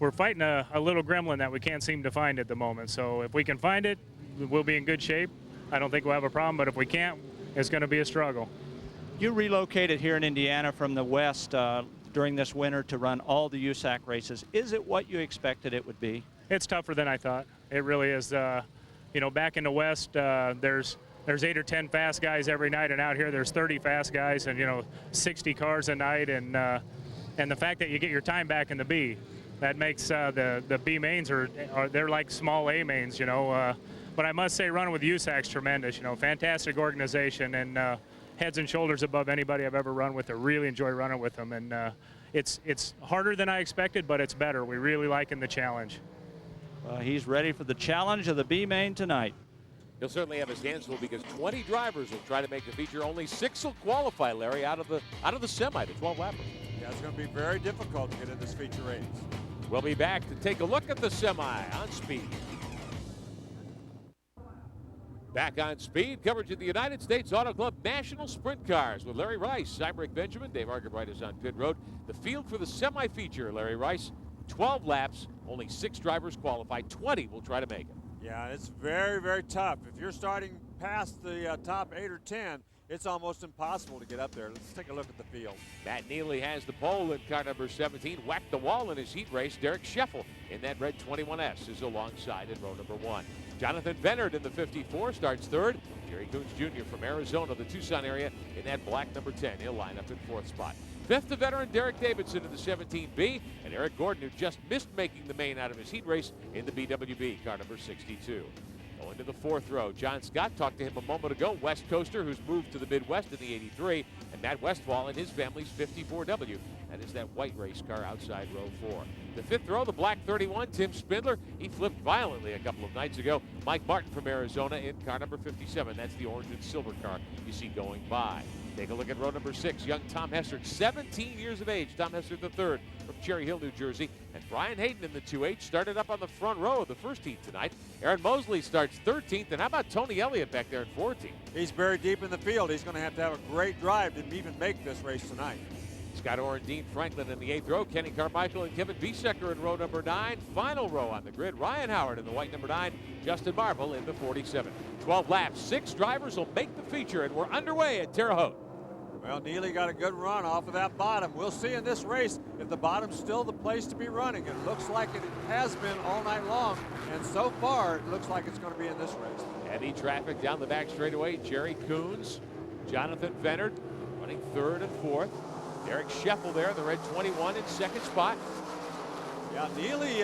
we're fighting a little gremlin that we can't seem to find at the moment. So if we can find it, we'll be in good shape. I don't think we'll have a problem, but if we can't, it's going to be a struggle. You relocated here in Indiana from the West during this winter to run all the USAC races. Is it what you expected it would be? It's tougher than I thought. It really is. You know, back in the West, there's 8 or 10 fast guys every night, and out here there's 30 fast guys and, you know, 60 cars a night. And the fact that you get your time back in the B, that makes the B mains they're like small A mains, you know. But I must say, running with USAC's tremendous. You know, fantastic organization, and heads and shoulders above anybody I've ever run with. I really enjoy running with them, and it's harder than I expected, but it's better. We really liking the challenge. He's ready for the challenge of the B main tonight. He'll certainly have his hands full because 20 drivers will try to make the feature. Only 6 will qualify, Larry, out of the semi, the 12-lapper. Yeah, it's going to be very difficult to get in this feature race. We'll be back to take a look at the semi on speed. Back on speed, coverage of the United States Auto Club National Sprint Cars with Larry Rice. I'm Rick Benjamin. Dave Argabright is on pit road. The field for the semi-feature, Larry Rice, 12 laps, only 6 drivers qualify. 20 will try to make it. Yeah, it's very, very tough. If you're starting past the top 8 or 10, it's almost impossible to get up there. Let's take a look at the field. Matt Neely has the pole in car number 17. Whacked the wall in his heat race. Derek Scheffel in that red 21S is alongside in row number 1. Jonathan Bennett in the 54 starts 3rd. Jerry Coons Jr. from Arizona, the Tucson area, in that black number 10. He'll line up in 4th spot. Fifth, the veteran Derek Davidson in the 17B, and Eric Gordon, who just missed making the main out of his heat race in the BWB, car number 62. Going to the fourth row, John Scott, talked to him a moment ago, West Coaster, who's moved to the Midwest in the 83, and Matt Westfall in his family's 54W. That is that white race car outside row 4. The fifth row, the black 31, Tim Spindler. He flipped violently a couple of nights ago. Mike Martin from Arizona in car number 57. That's the orange and silver car you see going by. Take a look at row number 6, young Tom Hessert, 17 years of age. Tom Hessert III from Cherry Hill, New Jersey. And Brian Hayden in the 2H started up on the front row of the first heat tonight. Aaron Mosley starts 13th. And how about Tony Elliott back there in 14th? He's very deep in the field. He's going to have a great drive to even make this race tonight. Scott Orr and Dean Franklin in the 8th row. Kenny Carmichael and Kevin Biesecker in row number 9. Final row on the grid, Ryan Howard in the white number 9. Justin Marble in the 47. 12 laps, 6 drivers will make the feature, and we're underway at Terre Haute. Well, Neely got a good run off of that bottom. We'll see in this race if the bottom's still the place to be running. It looks like it has been all night long, and so far it looks like it's going to be in this race. Heavy traffic down the back straightaway. Jerry Coons, Jonathan Vennard running 3rd and 4th. Eric Scheffel there in the red 21 in 2nd spot. Yeah, Neely,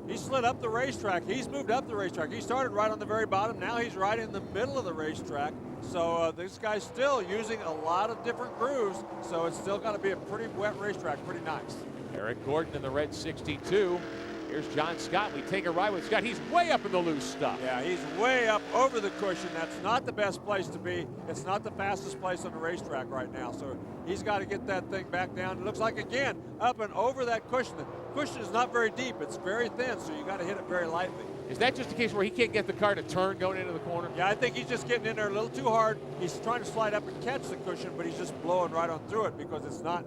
he slid up the racetrack. He's moved up the racetrack. He started right on the very bottom. Now he's right in the middle of the racetrack. So this guy's still using a lot of different grooves. So it's still going to be a pretty wet racetrack, pretty nice. Eric Gordon in the red 62. Here's John Scott. We take a ride with Scott. He's way up in the loose stuff. Yeah, he's way up over the cushion. That's not the best place to be. It's not the fastest place on the racetrack right now. So he's got to get that thing back down. It looks like, again, up and over that cushion. The cushion is not very deep. It's very thin, so you got to hit it very lightly. Is that just a case where he can't get the car to turn going into the corner? Yeah, I think he's just getting in there a little too hard. He's trying to slide up and catch the cushion, but he's just blowing right on through it because it's not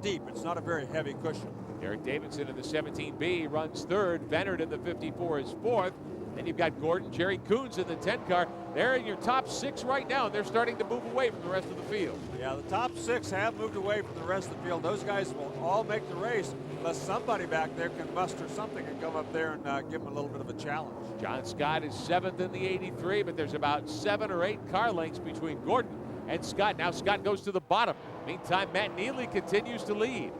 deep. It's not a very heavy cushion. Derek Davidson in the 17B runs 3rd. Vennard in the 54 is 4th. Then you've got Gordon, Jerry Coons in the 10 car. They're in your top 6 right now, and they're starting to move away from the rest of the field. Yeah, the top 6 have moved away from the rest of the field. Those guys will all make the race unless somebody back there can muster something and come up there and give them a little bit of a challenge. John Scott is 7th in the 83, but there's about 7 or 8 car lengths between Gordon and Scott. Now Scott goes to the bottom. Meantime, Matt Neely continues to lead.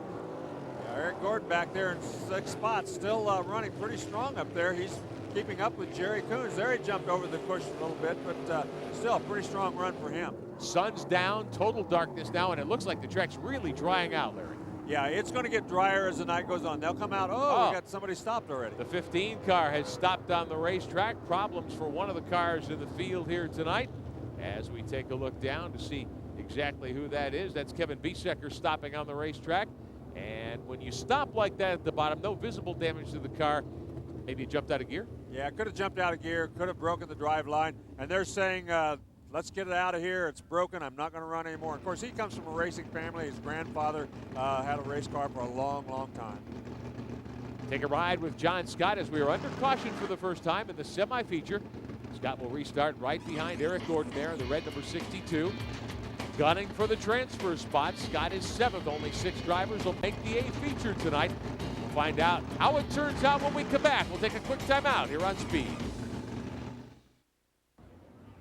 Eric Gordon back there in 6th spot, still running pretty strong up there. He's keeping up with Jerry Coons. There he jumped over the cushion a little bit, but still a pretty strong run for him. Sun's down, total darkness now, and it looks like the track's really drying out, Larry. Yeah, it's going to get drier as the night goes on. They'll come out, we got somebody stopped already. The 15 car has stopped on the racetrack. Problems for one of the cars in the field here tonight. As we take a look down to see exactly who that is, that's Kevin Biesecker stopping on the racetrack. And when you stop like that at the bottom, no visible damage to the car. Maybe it jumped out of gear? Yeah, it could have jumped out of gear, could have broken the drive line. And they're saying, let's get it out of here. It's broken. I'm not going to run anymore. Of course, he comes from a racing family. His grandfather had a race car for a long, long time. Take a ride with John Scott as we are under caution for the first time in the semi-feature. Scott will restart right behind Eric Gordon there in the red number 62. Gunning for the transfer spot. Scott is 7th. Only 6 drivers will make the A feature tonight. We'll find out how it turns out when we come back. We'll take a quick timeout here on Speed.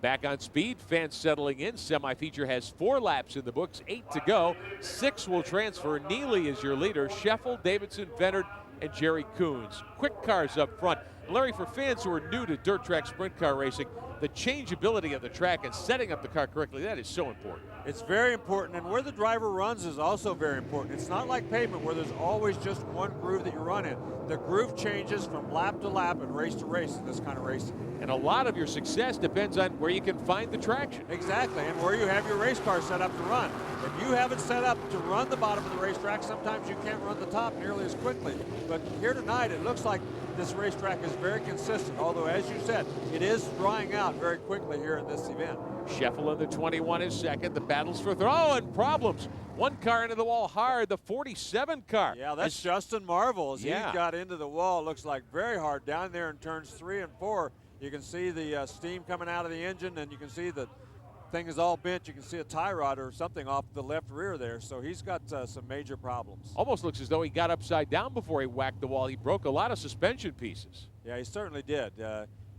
Back on Speed, fans settling in. Semi-feature has 4 laps in the books, 8 to go. 6 will transfer. Neely is your leader. Scheffel, Davidson, Vennard, and Jerry Coons. Quick cars up front. Larry, for fans who are new to dirt track sprint car racing, the changeability of the track and setting up the car correctly, that is so important. It's very important, and where the driver runs is also very important. It's not like pavement where there's always just one groove that you run in. The groove changes from lap to lap and race to race in this kind of racing. And a lot of your success depends on where you can find the traction. Exactly, and where you have your race car set up to run. If you have it set up to run the bottom of the racetrack, sometimes you can't run the top nearly as quickly. But here tonight, it looks like this racetrack is very consistent, although, as you said, it is drying out very quickly here in this event. Scheffel in the 21 is 2nd. The battles for throw and problems. One car into the wall hard, the 47 car. Yeah, that's Justin Marvel. As he got into the wall, looks like very hard down there in turns 3 and 4. You can see the steam coming out of the engine, and you can see the thing is all bent. You can see a tie rod or something off the left rear there, so he's got some major problems. Almost looks as though he got upside down before he whacked the wall. He broke a lot of suspension pieces. Yeah, he certainly did.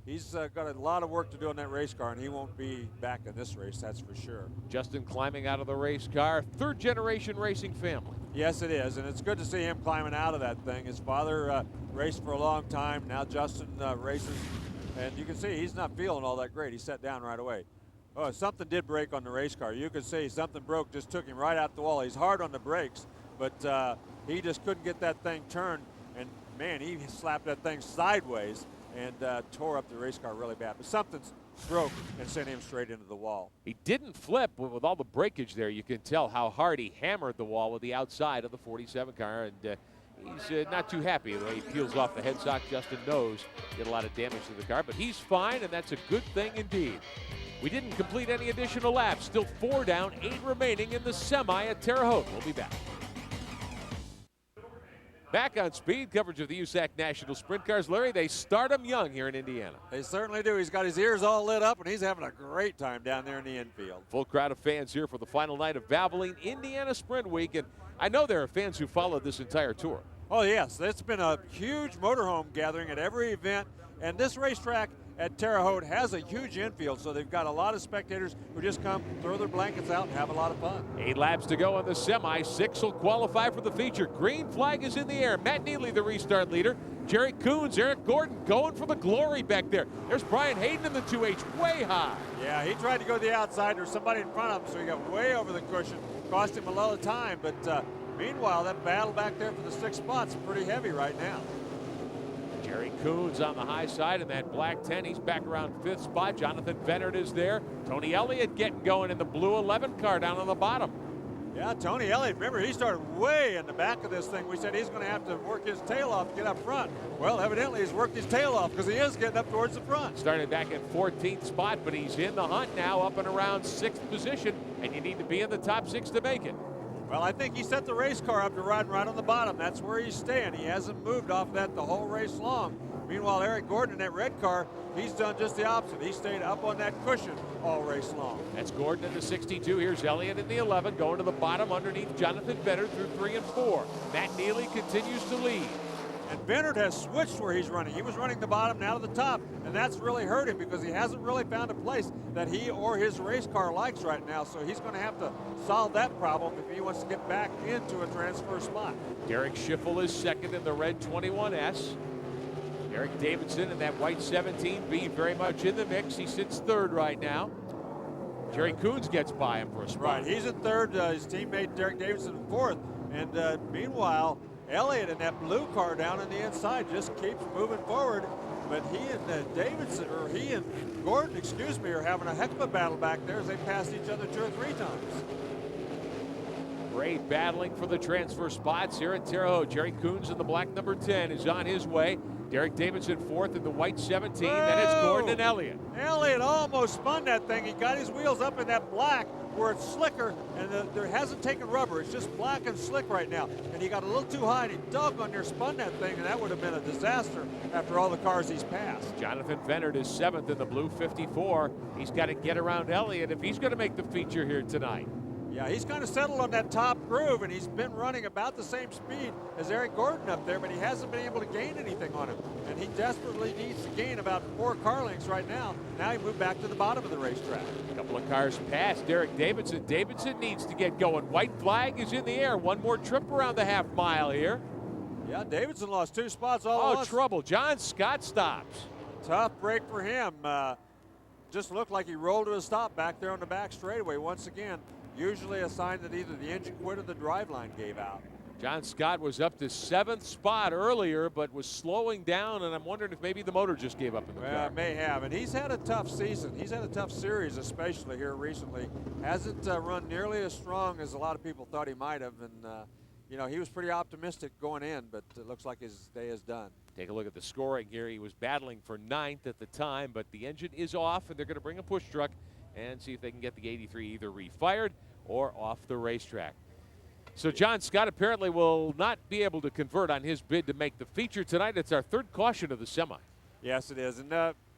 he's got a lot of work to do on that race car, and he won't be back in this race, that's for sure. Justin climbing out of the race car, third-generation racing family. Yes, it is, and it's good to see him climbing out of that thing. His father raced for a long time. Now Justin races, and you can see he's not feeling all that great. He sat down right away. Oh, something did break on the race car. You could see something broke, just took him right out the wall. He's hard on the brakes, but he just couldn't get that thing turned, and man, he slapped that thing sideways and tore up the race car really bad. But something broke and sent him straight into the wall. He didn't flip, but with all the breakage there, you can tell how hard he hammered the wall with the outside of the 47 car, and he's not too happy the way he peels off the headstock. Justin knows did a lot of damage to the car, but he's fine, and that's a good thing indeed. We didn't complete any additional laps. Still 4 down, 8 remaining in the semi at Terre Haute. We'll be back. Back on speed coverage of the USAC National Sprint Cars. Larry, they start them young here in Indiana. They certainly do. He's got his ears all lit up, and he's having a great time down there in the infield. Full crowd of fans here for the final night of Valvoline Indiana Sprint Week, and I know there are fans who followed this entire tour. Oh, yes. It's been a huge motorhome gathering at every event, and this racetrack at Terre Haute has a huge infield, so they've got a lot of spectators who just come, throw their blankets out, and have a lot of fun. 8 laps to go on the semi. 6 will qualify for the feature. Green flag is in the air. Matt Neely, the restart leader. Jerry Coons, Eric Gordon going for the glory back there. There's Brian Hayden in the 2H, way high. Yeah, he tried to go to the outside. There's somebody in front of him, so he got way over the cushion. Cost him a lot of time, but meanwhile, that battle back there for the 6th spot's pretty heavy right now. Jerry Coons on the high side in that black 10. He's back around 5th spot. Jonathan Bennett is there. Tony Elliott getting going in the blue 11 car down on the bottom. Yeah, Tony Elliott, remember, he started way in the back of this thing. We said he's going to have to work his tail off to get up front. Well, evidently he's worked his tail off because he is getting up towards the front. Started back at 14th spot, but he's in the hunt now, up and around 6th position, and you need to be in the top 6 to make it. Well, I think he set the race car up to ride right on the bottom. That's where he's staying. He hasn't moved off that the whole race long. Meanwhile, Eric Gordon in that red car, he's done just the opposite. He stayed up on that cushion all race long. That's Gordon in the 62. Here's Elliott in the 11, going to the bottom underneath Jonathan Bennett through 3 and 4. Matt Neely continues to lead. And Bennett has switched where he's running. He was running the bottom, now to the top, and that's really hurt him because he hasn't really found a place that he or his race car likes right now. So he's going to have to solve that problem if he wants to get back into a transfer spot. Derek Schiffel is second in the red 21S. Eric Davidson in that white 17B very much in the mix. He sits 3rd right now. Jerry Coons gets by him for a spot. Right, he's in 3rd. His teammate Derek Davidson in 4th. And meanwhile, Elliott in that blue car down on the inside just keeps moving forward. But he and he and Gordon, are having a heck of a battle back there as they pass each other 2 or 3 times. Great battling for the transfer spots here at Terre Haute. Jerry Coons in the black number 10 is on his way. Derek Davidson 4th in the white 17. Whoa! Then it's Gordon and Elliott. Elliott almost spun that thing. He got his wheels up in that black where it's slicker, and there hasn't taken rubber. It's just black and slick right now. And he got a little too high, and he doggone near spun that thing, and that would have been a disaster after all the cars he's passed. Jonathan Bennett is 7th in the blue 54. He's got to get around Elliott if he's going to make the feature here tonight. Yeah, he's kind of settled on that top groove, and he's been running about the same speed as Eric Gordon up there, but he hasn't been able to gain anything on him. And he desperately needs to gain about 4 car lengths right now. Now he moved back to the bottom of the racetrack. A couple of cars past Derek Davidson. Davidson needs to get going. White flag is in the air. One more trip around the half mile here. Yeah, Davidson lost 2 spots all at once. Trouble. John Scott stops. Tough break for him. Just looked like he rolled to a stop back there on the back straightaway once again. Usually a sign that either the engine quit or the driveline gave out. John Scott was up to 7th spot earlier, but was slowing down, and I'm wondering if maybe the motor just gave up in the car. Well, may have, and he's had a tough season. He's had a tough series, especially here recently. Hasn't run nearly as strong as a lot of people thought he might have, and you know, he was pretty optimistic going in, but it looks like his day is done. Take a look at the scoring here. He was battling for 9th at the time, but the engine is off, and they're going to bring a push truck and see if they can get the 83 either refired or off the racetrack. So John Scott apparently will not be able to convert on his bid to make the feature tonight. It's our 3rd caution of the semi. Yes, it is. And,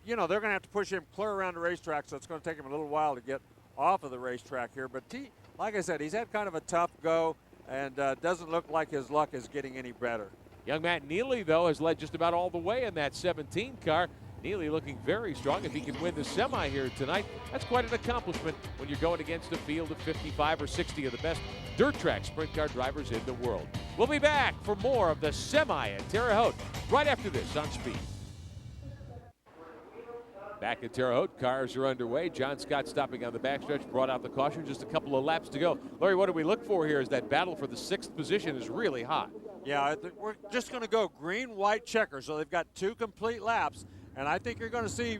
you know, they're going to have to push him clear around the racetrack, so it's going to take him a little while to get off of the racetrack here. But, like I said, he's had kind of a tough go, and doesn't look like his luck is getting any better. Young Matt Neely, though, has led just about all the way in that 17 car. Neely looking very strong. If he can win the semi here tonight, that's quite an accomplishment when you're going against a field of 55 or 60 of the best dirt track sprint car drivers in the world. We'll be back for more of the semi at Terre Haute right after this on Speed. Back at Terre Haute, cars are underway. John Scott stopping on the backstretch, brought out the caution. Just a couple of laps to go. Larry, what do we look for here is that battle for the 6th position is really hot. Yeah, we're just going to go green, white, checker. So they've got 2 complete laps. And I think you're going to see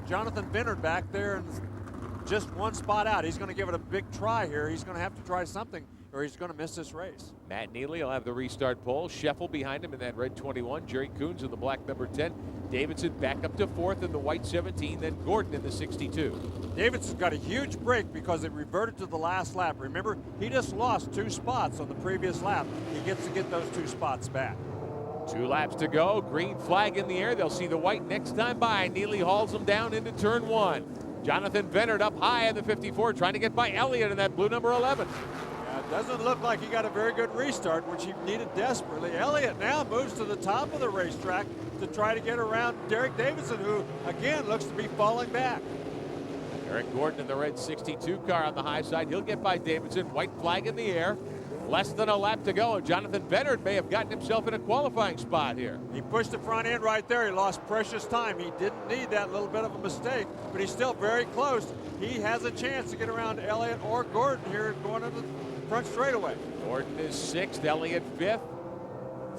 Jonathan Bennett back there and just 1 spot out. He's going to give it a big try here. He's going to have to try something or he's going to miss this race. Matt Neely will have the restart pole. Scheffel behind him in that red 21. Jerry Coons in the black number 10. Davidson back up to 4th in the white 17. Then Gordon in the 62. Davidson's got a huge break because it reverted to the last lap. Remember, he just lost 2 spots on the previous lap. He gets to get those 2 spots back. 2 laps to go. Green flag in the air. They'll see the white next time by. Neely hauls them down into turn 1. Jonathan Bennett up high in the 54, trying to get by Elliott in that blue number 11. It doesn't look like he got a very good restart, which he needed desperately. Elliott now moves to the top of the racetrack to try to get around Derek Davidson, who again looks to be falling back. Eric Gordon in the red 62 car on the high side. He'll get by Davidson. White flag in the air. Less than a lap to go, and Jonathan Bennett may have gotten himself in a qualifying spot here. He pushed the front end right there. He lost precious time. He didn't need that little bit of a mistake, but he's still very close. He has a chance to get around Elliott or Gordon here going into the front straightaway. Gordon is 6th, Elliott 5th.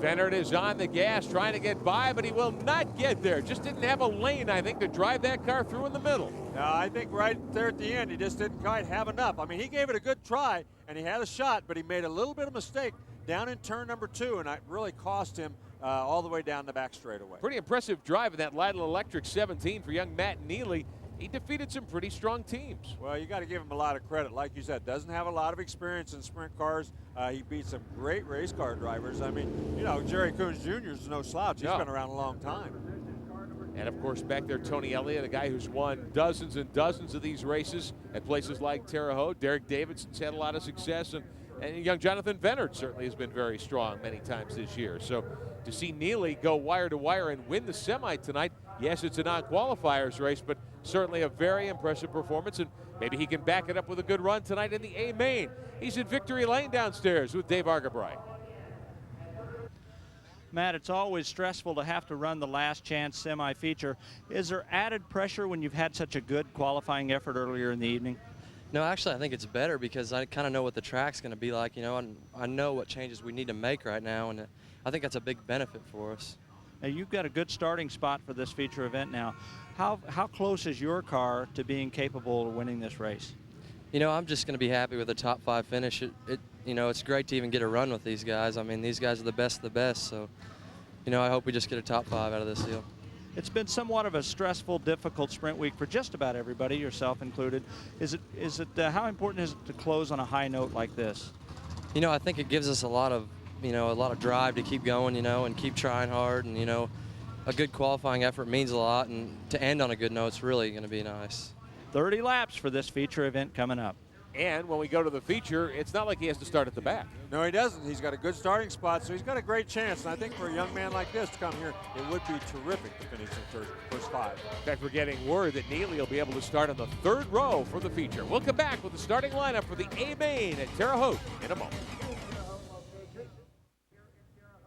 Bennett is on the gas trying to get by, but he will not get there. Just didn't have a lane, I think, to drive that car through in the middle. I think right there at the end, he just didn't quite have enough. I mean, he gave it a good try, and he had a shot, but he made a little bit of mistake down in turn number 2, and it really cost him all the way down the back straightaway. Pretty impressive drive in that Lytle Electric 17 for young Matt Neely. He defeated some pretty strong teams. Well, you got to give him a lot of credit. Like you said, doesn't have a lot of experience in sprint cars. He beat some great race car drivers. I mean, you know, Jerry Coons Jr. is no slouch. He's been around a long time. And, of course, back there, Tony Elliott, a guy who's won dozens and dozens of these races at places like Terre Haute. Derek Davidson's had a lot of success. And young Jonathan Bennett certainly has been very strong many times this year. So to see Neely go wire to wire and win the semi tonight, yes, it's a non-qualifiers race, but certainly a very impressive performance, and maybe he can back it up with a good run tonight in the A main. He's in victory lane downstairs with Dave Argabright. Matt, it's always stressful to have to run the last chance semi-feature. Is there added pressure when you've had such a good qualifying effort earlier in the evening? No, actually, I think it's better because I kind of know what the track's going to be like, you know, and I know what changes we need to make right now, and I think that's a big benefit for us. Now, you've got a good starting spot for this feature event now. How close is your car to being capable of winning this race? You know, I'm just going to be happy with a top 5 finish. You know, it's great to even get a run with these guys. I mean, these guys are the best of the best, so, you know, I hope we just get a top 5 out of this deal. It's been somewhat of a stressful, difficult sprint week for just about everybody, yourself included. How important is it to close on a high note like this? You know, I think it gives us a lot of drive to keep going, you know, and keep trying hard, and, you know, a good qualifying effort means a lot, and to end on a good note is really going to be nice. 30 laps for this feature event coming up. And when we go to the feature, it's not like he has to start at the back. No, he doesn't. He's got a good starting spot, so he's got a great chance. And I think for a young man like this to come here, it would be terrific to finish in first 5. In fact, we're getting word that Neely will be able to start on the 3rd row for the feature. We'll come back with the starting lineup for the A main at Terre Haute in a moment.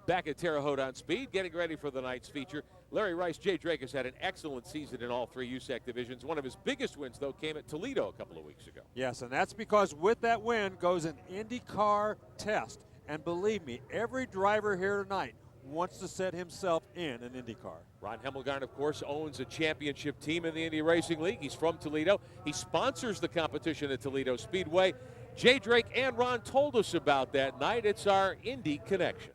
Back at Terre Haute on Speed, getting ready for the night's feature. Larry Rice, Jay Drake has had an excellent season in all 3 USAC divisions. One of his biggest wins, though, came at Toledo a couple of weeks ago. Yes, and that's because with that win goes an IndyCar test. And believe me, every driver here tonight wants to set himself in an IndyCar. Ron Hemmelgarn, of course, owns a championship team in the Indy Racing League. He's from Toledo. He sponsors the competition at Toledo Speedway. Jay Drake and Ron told us about that night. It's our Indy connection.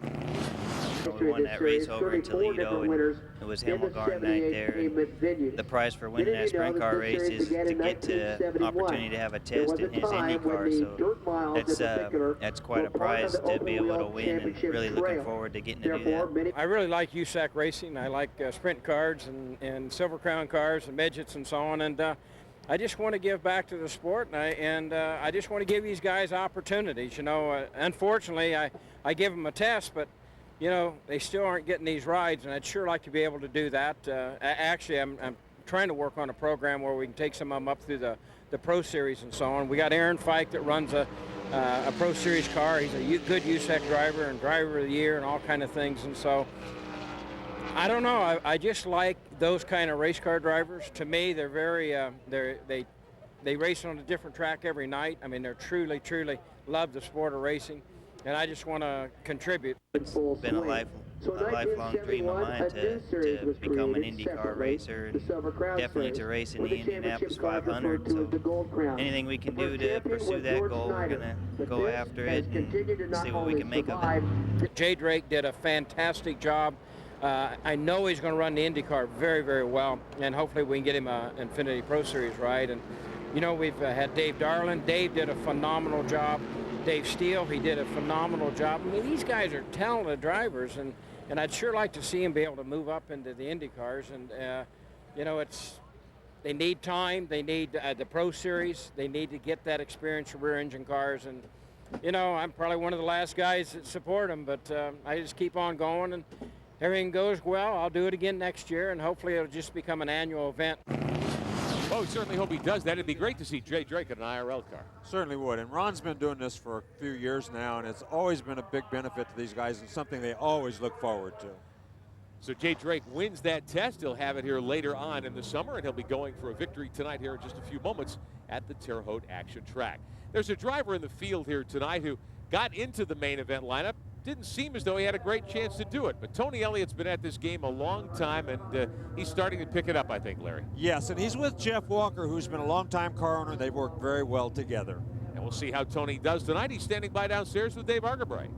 We won that race over in Toledo, and it was Hemmelgarn night there. And the prize for winning that sprint car race is to get to opportunity to have a test in his Indy car. So that's quite a prize to be able to win, and really looking forward to getting to do that. I really like USAC racing. I like sprint cars and Silver Crown cars and midgets and so on. And I just want to give back to the sport, and I just want to give these guys opportunities. You know, unfortunately, I give them a test, but you know, they still aren't getting these rides, and I'd sure like to be able to do that. Actually, I'm trying to work on a program where we can take some of them up through the Pro Series and so on. We got Aaron Fike that runs a Pro Series car. He's a good USAC driver and driver of the year and all kind of things. And so, I don't know. I just like those kind of race car drivers. To me, they're very they race on a different track every night. I mean, they're truly love the sport of racing, and I just want to contribute. It's been a lifelong dream of mine to become an IndyCar racer, and definitely to race in the Indianapolis 500. So anything we can do to pursue that goal, we're going to go after it and see what we can make of it. Jay Drake did a fantastic job. I know he's going to run the IndyCar very, very well, and hopefully we can get him an Infinity Pro Series ride. And you know, we've had Dave Darland. Dave did a phenomenal job. Dave Steele, he did a phenomenal job. I mean, these guys are talented drivers, and I'd sure like to see them be able to move up into the Indy cars. And, you know, they need time. They need the Pro Series. They need to get that experience for rear engine cars. And, you know, I'm probably one of the last guys that support them, but I just keep on going, and everything goes well. I'll do it again next year, and hopefully it'll just become an annual event. Well, we certainly hope he does that. It'd be great to see Jay Drake in an IRL car. Certainly would. And Ron's been doing this for a few years now, and it's always been a big benefit to these guys and something they always look forward to. So Jay Drake wins that test. He'll have it here later on in the summer, and he'll be going for a victory tonight here in just a few moments at the Terre Haute Action Track. There's a driver in the field here tonight who got into the main event lineup. Didn't seem as though he had a great chance to do it, but Tony Elliott's been at this game a long time, and he's starting to pick it up, I think, Larry. Yes, and he's with Jeff Walker, who's been a long-time car owner. They've worked very well together. And we'll see how Tony does tonight. He's standing by downstairs with Dave Argebray.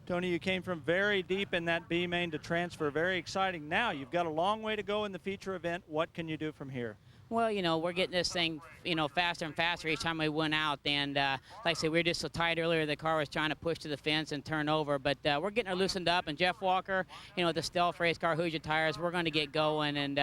Tony, you came from very deep in that B main to transfer. Very exciting. Now you've got a long way to go in the feature event. What can you do from here? Well, you know, we're getting this thing, you know, faster and faster each time we went out. And like I said, we were just so tight earlier, the car was trying to push to the fence and turn over. But we're getting her loosened up. And Jeff Walker, you know, the Stealth race car, Hoosier tires, we're going to get going. And,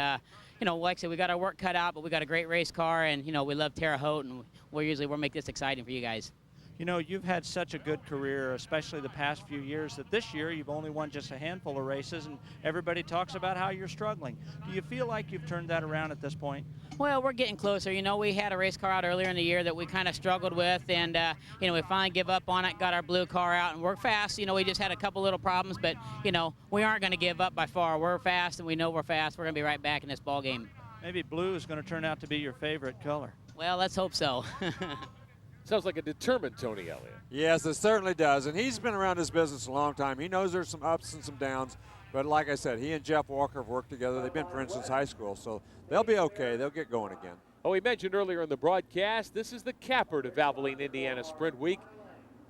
you know, like I said, we got our work cut out, but we got a great race car. And, you know, we love Terre Haute, and we'll make this exciting for you guys. You know, you've had such a good career, especially the past few years, that this year you've only won just a handful of races, and everybody talks about how you're struggling. Do you feel like you've turned that around at this point? Well, we're getting closer. You know, we had a race car out earlier in the year that we kind of struggled with, and, you know, we finally give up on it, got our blue car out, and we're fast. You know, we just had a couple little problems, but, you know, we aren't going to give up by far. We're fast, and we know we're fast. We're going to be right back in this ball game. Maybe blue is going to turn out to be your favorite color. Well, let's hope so. Sounds like a determined Tony Elliott. Yes, it certainly does. And he's been around this business a long time. He knows there's some ups and some downs. But like I said, he and Jeff Walker have worked together. They've been friends since high school, so they'll be okay. They'll get going again. Oh, we mentioned earlier in the broadcast, this is the capper to Valvoline, Indiana Sprint Week.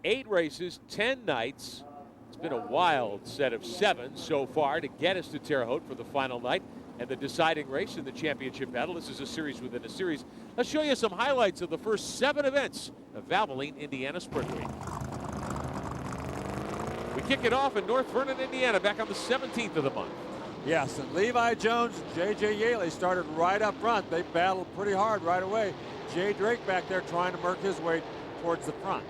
8 races, 10 nights. It's been a wild set of 7 so far to get us to Terre Haute for the final night and the deciding race in the championship battle. This is a series within a series. Let's show you some highlights of the first 7 events of Valvoline, Indiana Sprint Week. We kick it off in North Vernon, Indiana, back on the 17th of the month. Yes, and Levi Jones and J.J. Yaley started right up front. They battled pretty hard right away. Jay Drake back there trying to work his way towards the front.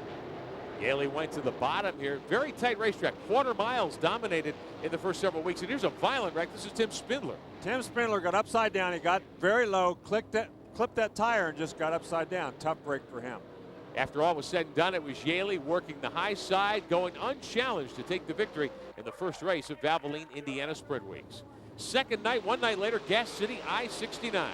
Yaley went to the bottom here. Very tight racetrack. Quarter miles dominated in the first several weeks. And here's a violent wreck. This is Tim Spindler. Tim Spindler got upside down. He got very low, clipped that tire, and just got upside down. Tough break for him. After all was said and done, it was Yaley working the high side, going unchallenged to take the victory in the first race of Valvoline, Indiana Sprint Weeks. Second night, one night later, Gas City I-69.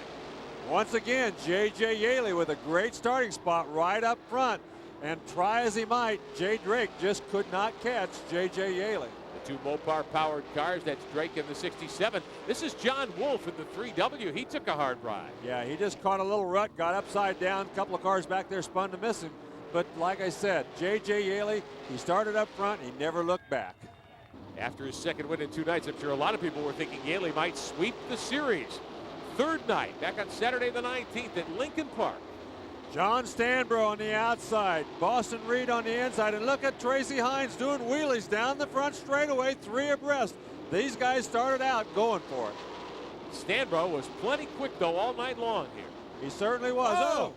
Once again, J.J. Yaley with a great starting spot right up front. And try as he might, Jay Drake just could not catch J.J. Yaley. The 2 Mopar-powered cars, that's Drake in the 67. This is John Wolf in the 3W. He took a hard ride. Yeah, he just caught a little rut, got upside down. A couple of cars back there spun to miss him. But like I said, J.J. Yaley, he started up front. He never looked back. After his second win in 2 nights, I'm sure a lot of people were thinking Yaley might sweep the series. Third night, back on Saturday the 19th at Lincoln Park. John Stanbro on the outside, Boston Reed on the inside, and look at Tracy Hines doing wheelies down the front straightaway, 3 abreast. These guys started out going for it. Stanbro was plenty quick, though, all night long here. He certainly was. Oh!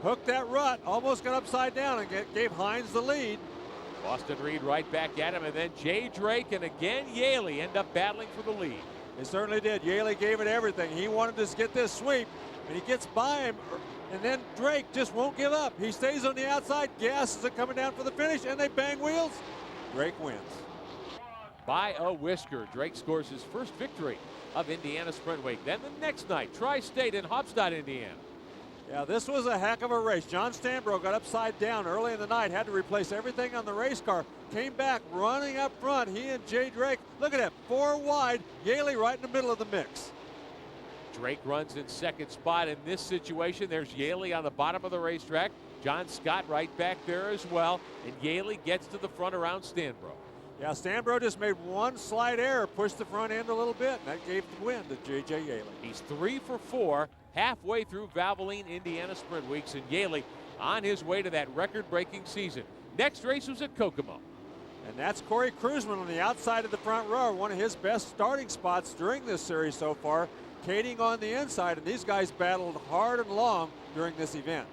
Hooked that rut, almost got upside down and gave Hines the lead. Boston Reed right back at him, and then Jay Drake and again Yaley end up battling for the lead. They certainly did. Yaley gave it everything. He wanted to get this sweep, and he gets by him, and then Drake just won't give up. He stays on the outside, gasses it coming down for the finish, and they bang wheels. Drake wins. By a whisker, Drake scores his first victory of Indiana Sprint Week. Then the next night, Tri-State in Hofstad, Indiana. Yeah, this was a heck of a race. John Stanbro got upside down early in the night, had to replace everything on the race car, came back running up front. He and Jay Drake, look at that, 4 wide, Yaley right in the middle of the mix. Drake runs in second spot in this situation. There's Yaley on the bottom of the racetrack. John Scott right back there as well, and Yaley gets to the front around Stanbro. Yeah, Stanbro just made one slight error, pushed the front end a little bit, and that gave the win to J.J. Yaley. He's 3 for 4 halfway through Valvoline, Indiana Sprint Weeks, and Yaley on his way to that record-breaking season. Next race was at Kokomo. And that's Corey Kruzman on the outside of the front row, one of his best starting spots during this series so far, Kading on the inside, and these guys battled hard and long during this event.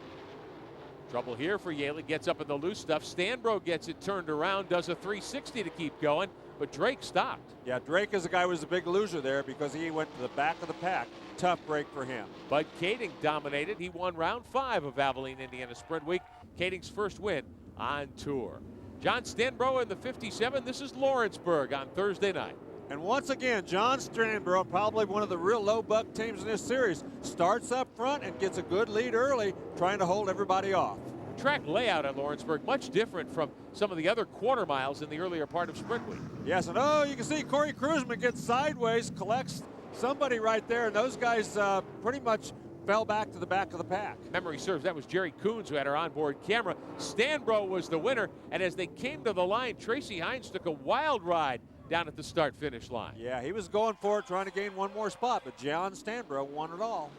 Trouble here for Yaley, gets up in the loose stuff. Stanbro gets it turned around, does a 360 to keep going, but Drake stopped. Yeah, Drake is the guy who was the big loser there because he went to the back of the pack. Tough break for him. But Kading dominated. He won round 5 of Valvoline, Indiana Sprint Week. Kading's first win on tour. John Stanbro in the 57. This is Lawrenceburg on Thursday night. And once again, John Stanbro, probably one of the real low buck teams in this series, starts up front and gets a good lead early, trying to hold everybody off. Track layout at Lawrenceburg much different from some of the other quarter miles in the earlier part of Sprint Week. Yes, and oh, you can see Corey Kruzman gets sideways, collects somebody right there, and those guys pretty much fell back to the back of the pack. Memory serves, that was Jerry Coons who had our onboard camera. Stanbro was the winner, and as they came to the line, Tracy Hines took a wild ride down at the start-finish line. Yeah, he was going for it, trying to gain one more spot, but John Stanbro won it all.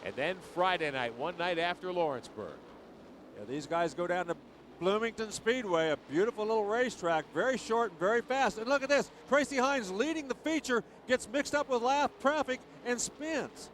And then Friday night, one night after Lawrenceburg. Yeah, these guys go down to Bloomington Speedway, a beautiful little racetrack, very short and very fast. And look at this, Tracy Hines leading the feature, gets mixed up with lap traffic and spins.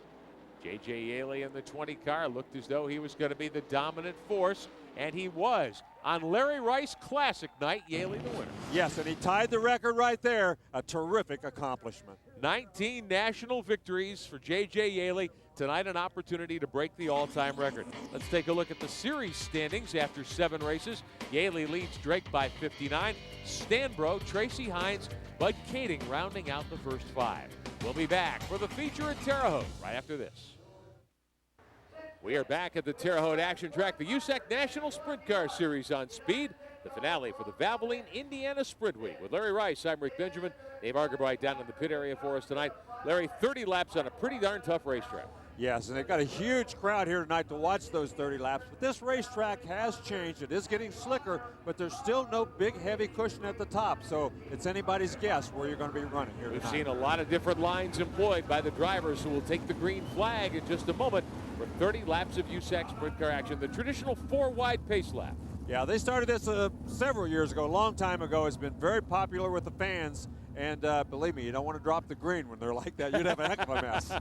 J.J. Yaley in the 20 car looked as though he was going to be the dominant force, and he was. On Larry Rice Classic night, Yaley the winner. Yes, and he tied the record right there. A terrific accomplishment. 19 national victories for J.J. Yaley. Tonight, an opportunity to break the all-time record. Let's take a look at the series standings after 7 races. Yaley leads Drake by 59. Stanbro, Tracy Hines, Bud Kading rounding out the first 5. We'll be back for the feature at Terre Haute right after this. We are back at the Terre Haute Action Track, the USAC National Sprint Car Series on speed. The finale for the Valvoline, Indiana Sprint Week. With Larry Rice, I'm Rick Benjamin. Dave Argerbright down in the pit area for us tonight. Larry, 30 laps on a pretty darn tough racetrack. Yes, and they've got a huge crowd here tonight to watch those 30 laps. But this racetrack has changed. It is getting slicker, but there's still no big, heavy cushion at the top. So it's anybody's guess where you're going to be running here tonight. We've seen a lot of different lines employed by the drivers who will take the green flag in just a moment for 30 laps of USAC sprint car action. The traditional 4-wide pace lap. Yeah, they started this several years ago, a long time ago. It's been very popular with the fans. And believe me, you don't want to drop the green when they're like that. You'd have a heck of a mess.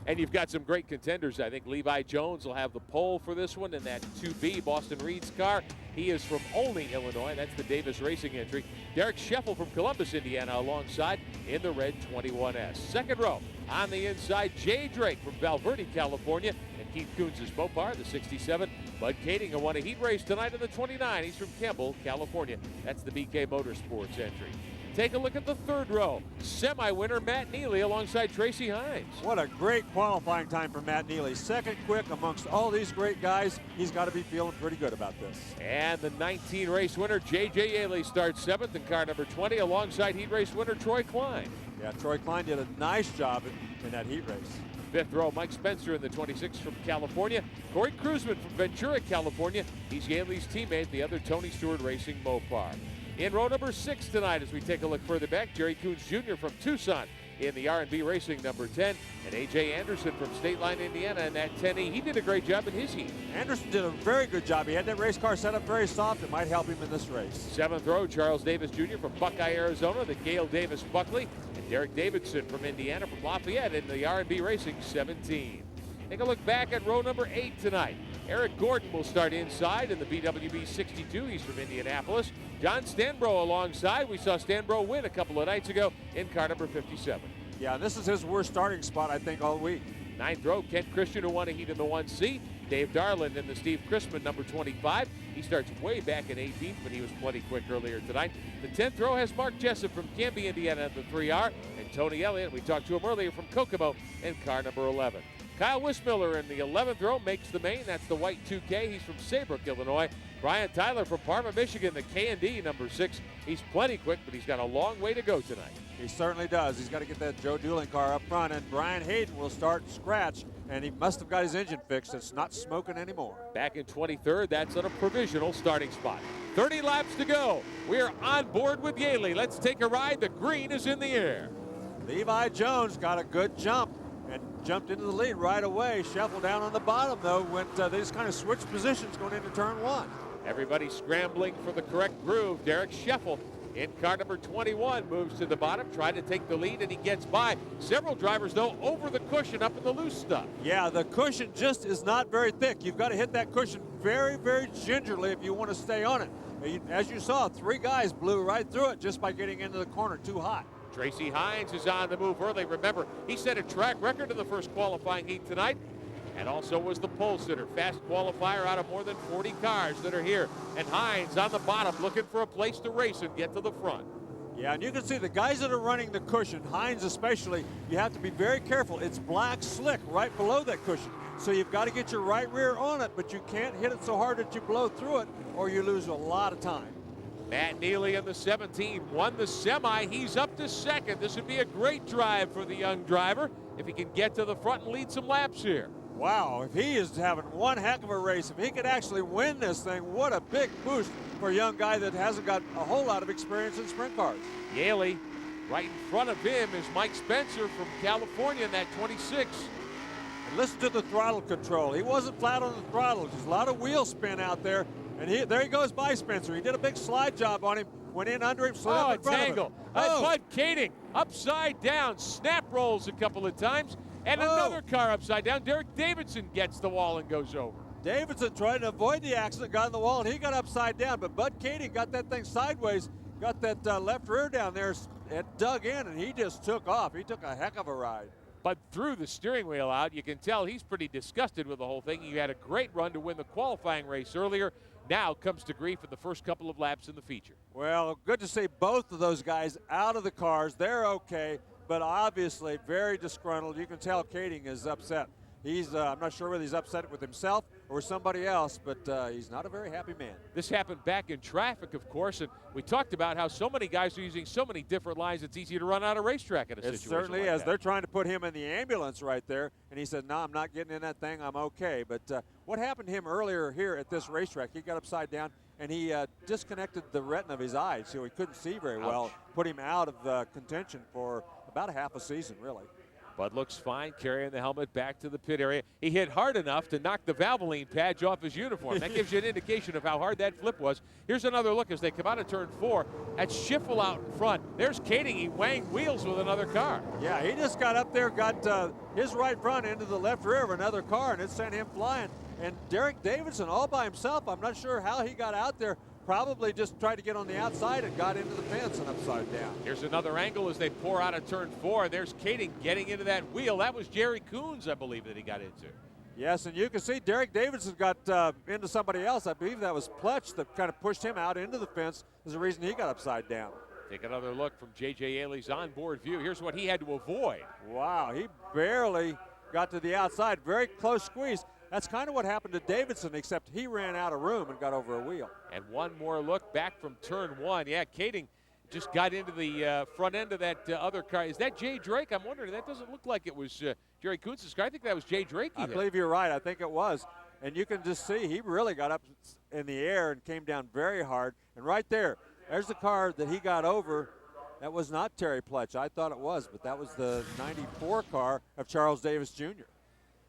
And you've got some great contenders. I think Levi Jones will have the pole for this one in that 2B Boston Reed's car. He is from Olney, Illinois. That's the Davis Racing entry. Derek Scheffel from Columbus, Indiana, alongside in the red 21S. Second row on the inside, Jay Drake from Valverde, California, and Keith Coons' Mopar, the 67. Bud Kading who won a heat race tonight in the 29. He's from Campbell, California. That's the BK Motorsports entry. Take a look at the third row. Semi-winner Matt Neely alongside Tracy Hines. What a great qualifying time for Matt Neely. Second quick amongst all these great guys. He's got to be feeling pretty good about this. And the 19 race winner, J.J. Yaley, starts 7th in car number 20 alongside heat race winner Troy Klein. Yeah, Troy Klein did a nice job in that heat race. Fifth row, Mike Spencer in the 26 from California. Corey Kruzman from Ventura, California. He's Yaley's teammate, the other Tony Stewart Racing Mopar. In row number 6 tonight, as we take a look further back, Jerry Coons Jr. from Tucson in the R&B Racing number 10, and A.J. Anderson from State Line, Indiana in that 10E. He did a great job in his heat. Anderson did a very good job. He had that race car set up very soft. It might help him in this race. 7th row, Charles Davis Jr. from Buckeye, Arizona, the Gale Davis Buckley, and Derek Davidson from Indiana from Lafayette in the R&B Racing 17. Take a look back at row number 8 tonight. Eric Gordon will start inside in the BWB 62. He's from Indianapolis. John Stanbro alongside. We saw Stanbro win a couple of nights ago in car number 57. Yeah, this is his worst starting spot, I think, all week. 9th row, Kent Christian, who won a heat in the 1C. Dave Darland in the Steve Chrisman, number 25. He starts way back in 18th, but he was plenty quick earlier tonight. The 10th row has Mark Jessup from Canby, Indiana at the 3R, and Tony Elliott, we talked to him earlier, from Kokomo in car number 11. Kyle Wismiller in the 11th row makes the main. That's the white 2K. He's from Saybrook, Illinois. Brian Tyler from Parma, Michigan, the K&D, number 6. He's plenty quick, but he's got a long way to go tonight. He certainly does. He's got to get that Joe Dooling car up front, and Brian Hayden will start scratch, and he must have got his engine fixed. It's not smoking anymore. Back in 23rd, that's on a provisional starting spot. 30 laps to go. We're on board with Yaley. Let's take a ride. The green is in the air. Levi Jones got a good jump and jumped into the lead right away. Scheffel down on the bottom, though, went they just kind of switched positions going into turn 1. Everybody scrambling for the correct groove. Derek Scheffel in car number 21 moves to the bottom, trying to take the lead, and he gets by. Several drivers, though, over the cushion up in the loose stuff. Yeah, the cushion just is not very thick. You've got to hit that cushion very, very gingerly if you want to stay on it. As you saw, 3 guys blew right through it just by getting into the corner too hot. Tracy Hines is on the move early. Remember, he set a track record in the first qualifying heat tonight, and also was the pole sitter. Fast qualifier out of more than 40 cars that are here. And Hines on the bottom looking for a place to race and get to the front. Yeah, and you can see the guys that are running the cushion, Hines especially, you have to be very careful. It's black slick right below that cushion. So you've got to get your right rear on it, but you can't hit it so hard that you blow through it or you lose a lot of time. Matt Neely in the 17 won the semi. He's up to second. This would be a great drive for the young driver if he can get to the front and lead some laps here. Wow, if he is having one heck of a race, if he could actually win this thing, what a big boost for a young guy that hasn't got a whole lot of experience in sprint cars. Yaley, right in front of him is Mike Spencer from California in that 26. And listen to the throttle control. He wasn't flat on the throttle. There's a lot of wheel spin out there. And there he goes by Spencer. He did a big slide job on him, went in under him, slid up in front tangle. of him. Bud Kading upside down, snap rolls a couple of times, and another car upside down. Derek Davidson gets the wall and goes over. Davidson tried to avoid the accident, got in the wall, and he got upside down. But Bud Kading got that thing sideways, got that left rear down there, it dug in, and he just took off. He took a heck of a ride. But threw the steering wheel out. You can tell he's pretty disgusted with the whole thing. He had a great run to win the qualifying race earlier. Now comes to grief in the first couple of laps in the feature. Well, good to see both of those guys out of the cars. They're okay, but obviously very disgruntled. You can tell Kading is upset. I'm not sure whether he's upset with himself or somebody else, but he's not a very happy man. This happened back in traffic, of course, and we talked about how so many guys are using so many different lines, it's easy to run out of racetrack in a situation certainly like is. that. They're trying to put him in the ambulance right there, and he said, no, I'm not getting in that thing. I'm okay. But what happened to him earlier here at this racetrack, he got upside down, and he disconnected the retina of his eyes, so he couldn't see very well. Put him out of contention for about a half a season, really. Bud looks fine, carrying the helmet back to the pit area. He hit hard enough to knock the Valvoline patch off his uniform. That gives you an indication of how hard that flip was. Here's another look as they come out of turn 4. That's Scheffel out in front. There's Kading. He wanged wheels with another car. Yeah, he just got up there, got his right front into the left rear of another car, and it sent him flying. And Derek Davidson all by himself, I'm not sure how he got out there. Probably just tried to get on the outside and got into the fence and upside down. Here's another angle as they pour out of turn 4. There's Kading getting into that wheel. That was Jerry Coons, I believe, that he got into. Yes, and you can see Derek Davidson got into somebody else. I believe that was Pletch that kind of pushed him out into the fence is the reason he got upside down. Take another look from J.J. Yaley's onboard view. Here's what he had to avoid. Wow, he barely got to the outside. Very close squeeze. That's kind of what happened to Davidson, except he ran out of room and got over a wheel. And one more look back from turn 1. Yeah, Kading just got into the front end of that other car. Is that Jay Drake? I'm wondering. That doesn't look like it was Jerry Kuntz's car. I think that was Jay Drake. I believe you're right. I think it was. And you can just see he really got up in the air and came down very hard. And right there's the car that he got over. That was not Terry Pletch. I thought it was, but that was the 94 car of Charles Davis Jr.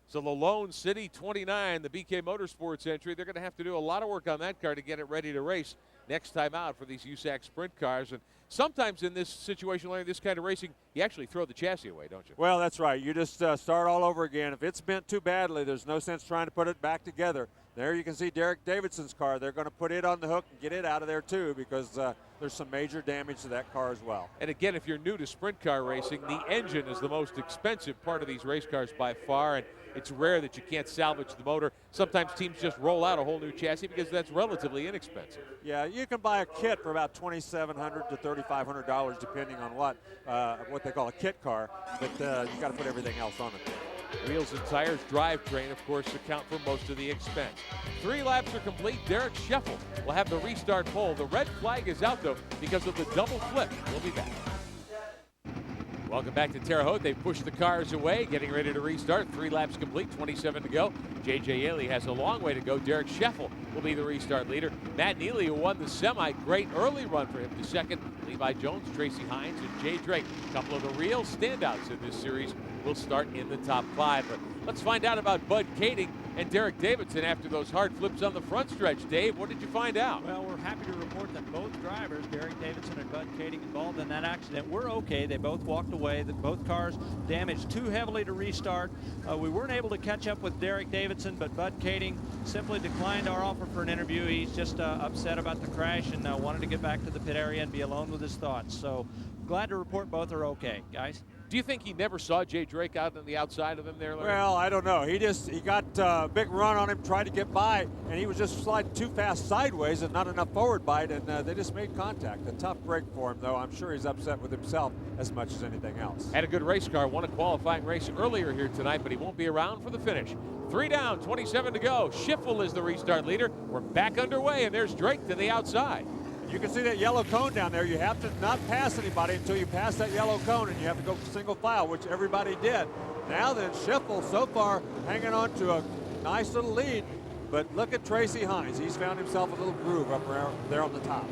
So the Lone City 29, the BK Motorsports entry, they're going to have to do a lot of work on that car to get it ready to race next time out for these USAC sprint cars. And sometimes in this situation, like this kind of racing, you actually throw the chassis away, don't you? Well, that's right. You just start all over again. If it's bent too badly, there's no sense trying to put it back together. There you can see Derek Davidson's car. They're going to put it on the hook and get it out of there too, because there's some major damage to that car as well. And again, if you're new to sprint car racing, the engine is the most expensive part of these race cars by far, and it's rare that you can't salvage the motor. Sometimes teams just roll out a whole new chassis because that's relatively inexpensive. Yeah, you can buy a kit for about $2,700 to $3,500 depending on what they call a kit car, but you got to put everything else on it. Wheels and tires, drivetrain, of course, account for most of the expense. 3 laps are complete. Derek Scheffel will have the restart pole. The red flag is out, though, because of the double flip. We'll be back. Welcome back to Terre Haute. They pushed the cars away, getting ready to restart. 3 laps complete, 27 to go. J.J. Yaley has a long way to go. Derek Scheffel will be the restart leader. Matt Neely, who won the semi, great early run for him to second. Levi Jones, Tracy Hines, and Jay Drake. A couple of the real standouts in this series will start in the top 5. But let's find out about Bud Kading and Derek Davidson after those hard flips on the front stretch. Dave, what did you find out? Well, we're happy to report that both drivers, Derek Davidson and Bud Kading, involved in that accident, were okay. They both walked away. Both cars damaged too heavily to restart. We weren't able to catch up with Derek Davidson, but Bud Kading simply declined our offer for an interview. He's just upset about the crash and wanted to get back to the pit area and be alone with his thoughts. So glad to report both are okay, guys. Do you think he never saw Jay Drake out on the outside of him there, Larry? Well, I don't know. He got a big run on him, tried to get by, and he was just sliding too fast sideways and not enough forward bite, and they just made contact. A tough break for him, though. I'm sure he's upset with himself as much as anything else. Had a good race car, won a qualifying race earlier here tonight, but he won't be around for the finish. 3 down, 27 to go. Scheffel is the restart leader. We're back underway, and there's Drake to the outside. You can see that yellow cone down there. You have to not pass anybody until you pass that yellow cone, and you have to go single file, which everybody did. Now then, Scheffel so far hanging on to a nice little lead, but look at Tracy Hines. He's found himself a little groove up there on the top.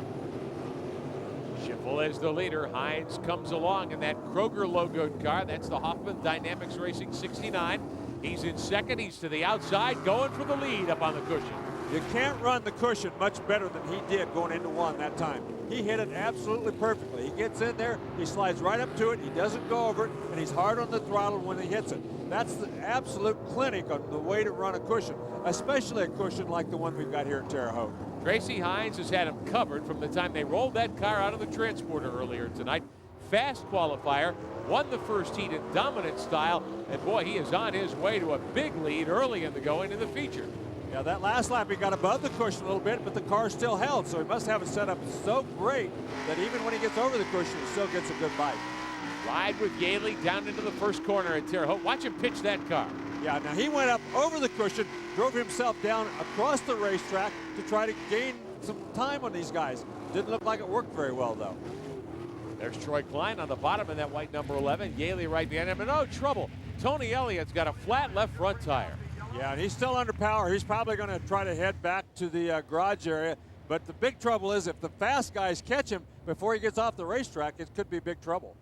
Scheffel is the leader. Hines comes along in that Kroger logoed car. That's the Hoffman Dynamics Racing 69. He's in second. He's to the outside, going for the lead up on the cushion. You can't run the cushion much better than he did going into 1 that time. He hit it absolutely perfectly. He gets in there, he slides right up to it, he doesn't go over it, and he's hard on the throttle when he hits it. That's the absolute clinic on the way to run a cushion, especially a cushion like the one we've got here at Terre Haute. Tracy Hines has had him covered from the time they rolled that car out of the transporter earlier tonight. Fast qualifier, won the first heat in dominant style, and boy, he is on his way to a big lead early in the going in the feature. Yeah, that last lap he got above the cushion a little bit, but the car still held, so he must have it set up so great that even when he gets over the cushion, he still gets a good bite. Ride with Yaley down into the first corner at Terre Haute. Watch him pitch that car. Yeah, now he went up over the cushion, drove himself down across the racetrack to try to gain some time on these guys. Didn't look like it worked very well, though. There's Troy Klein on the bottom in that white number 11. Yaley right behind him, and no trouble. Tony Elliott's got a flat left front tire. Yeah, and he's still under power. He's probably going to try to head back to the garage area. But the big trouble is if the fast guys catch him before he gets off the racetrack, it could be big trouble.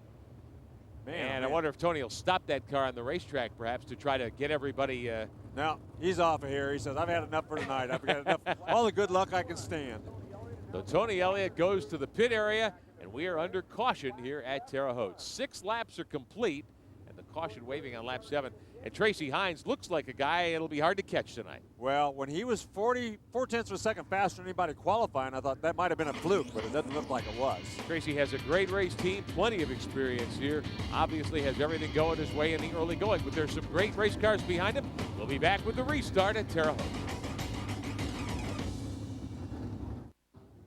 Man, I wonder if Tony will stop that car on the racetrack perhaps to try to get everybody. No, he's off of here. He says, I've had enough for tonight. I've got enough, all the good luck I can stand. So Tony Elliott goes to the pit area, and we are under caution here at Terre Haute. 6 laps are complete, and the caution waving on lap 7. And Tracy Hines looks like a guy it'll be hard to catch tonight. Well, when he was 4/10 of a second faster than anybody qualifying, I thought that might have been a fluke, but it doesn't look like it was. Tracy has a great race team, plenty of experience here. Obviously has everything going his way in the early going, but there's some great race cars behind him. We'll be back with the restart at Terre Haute.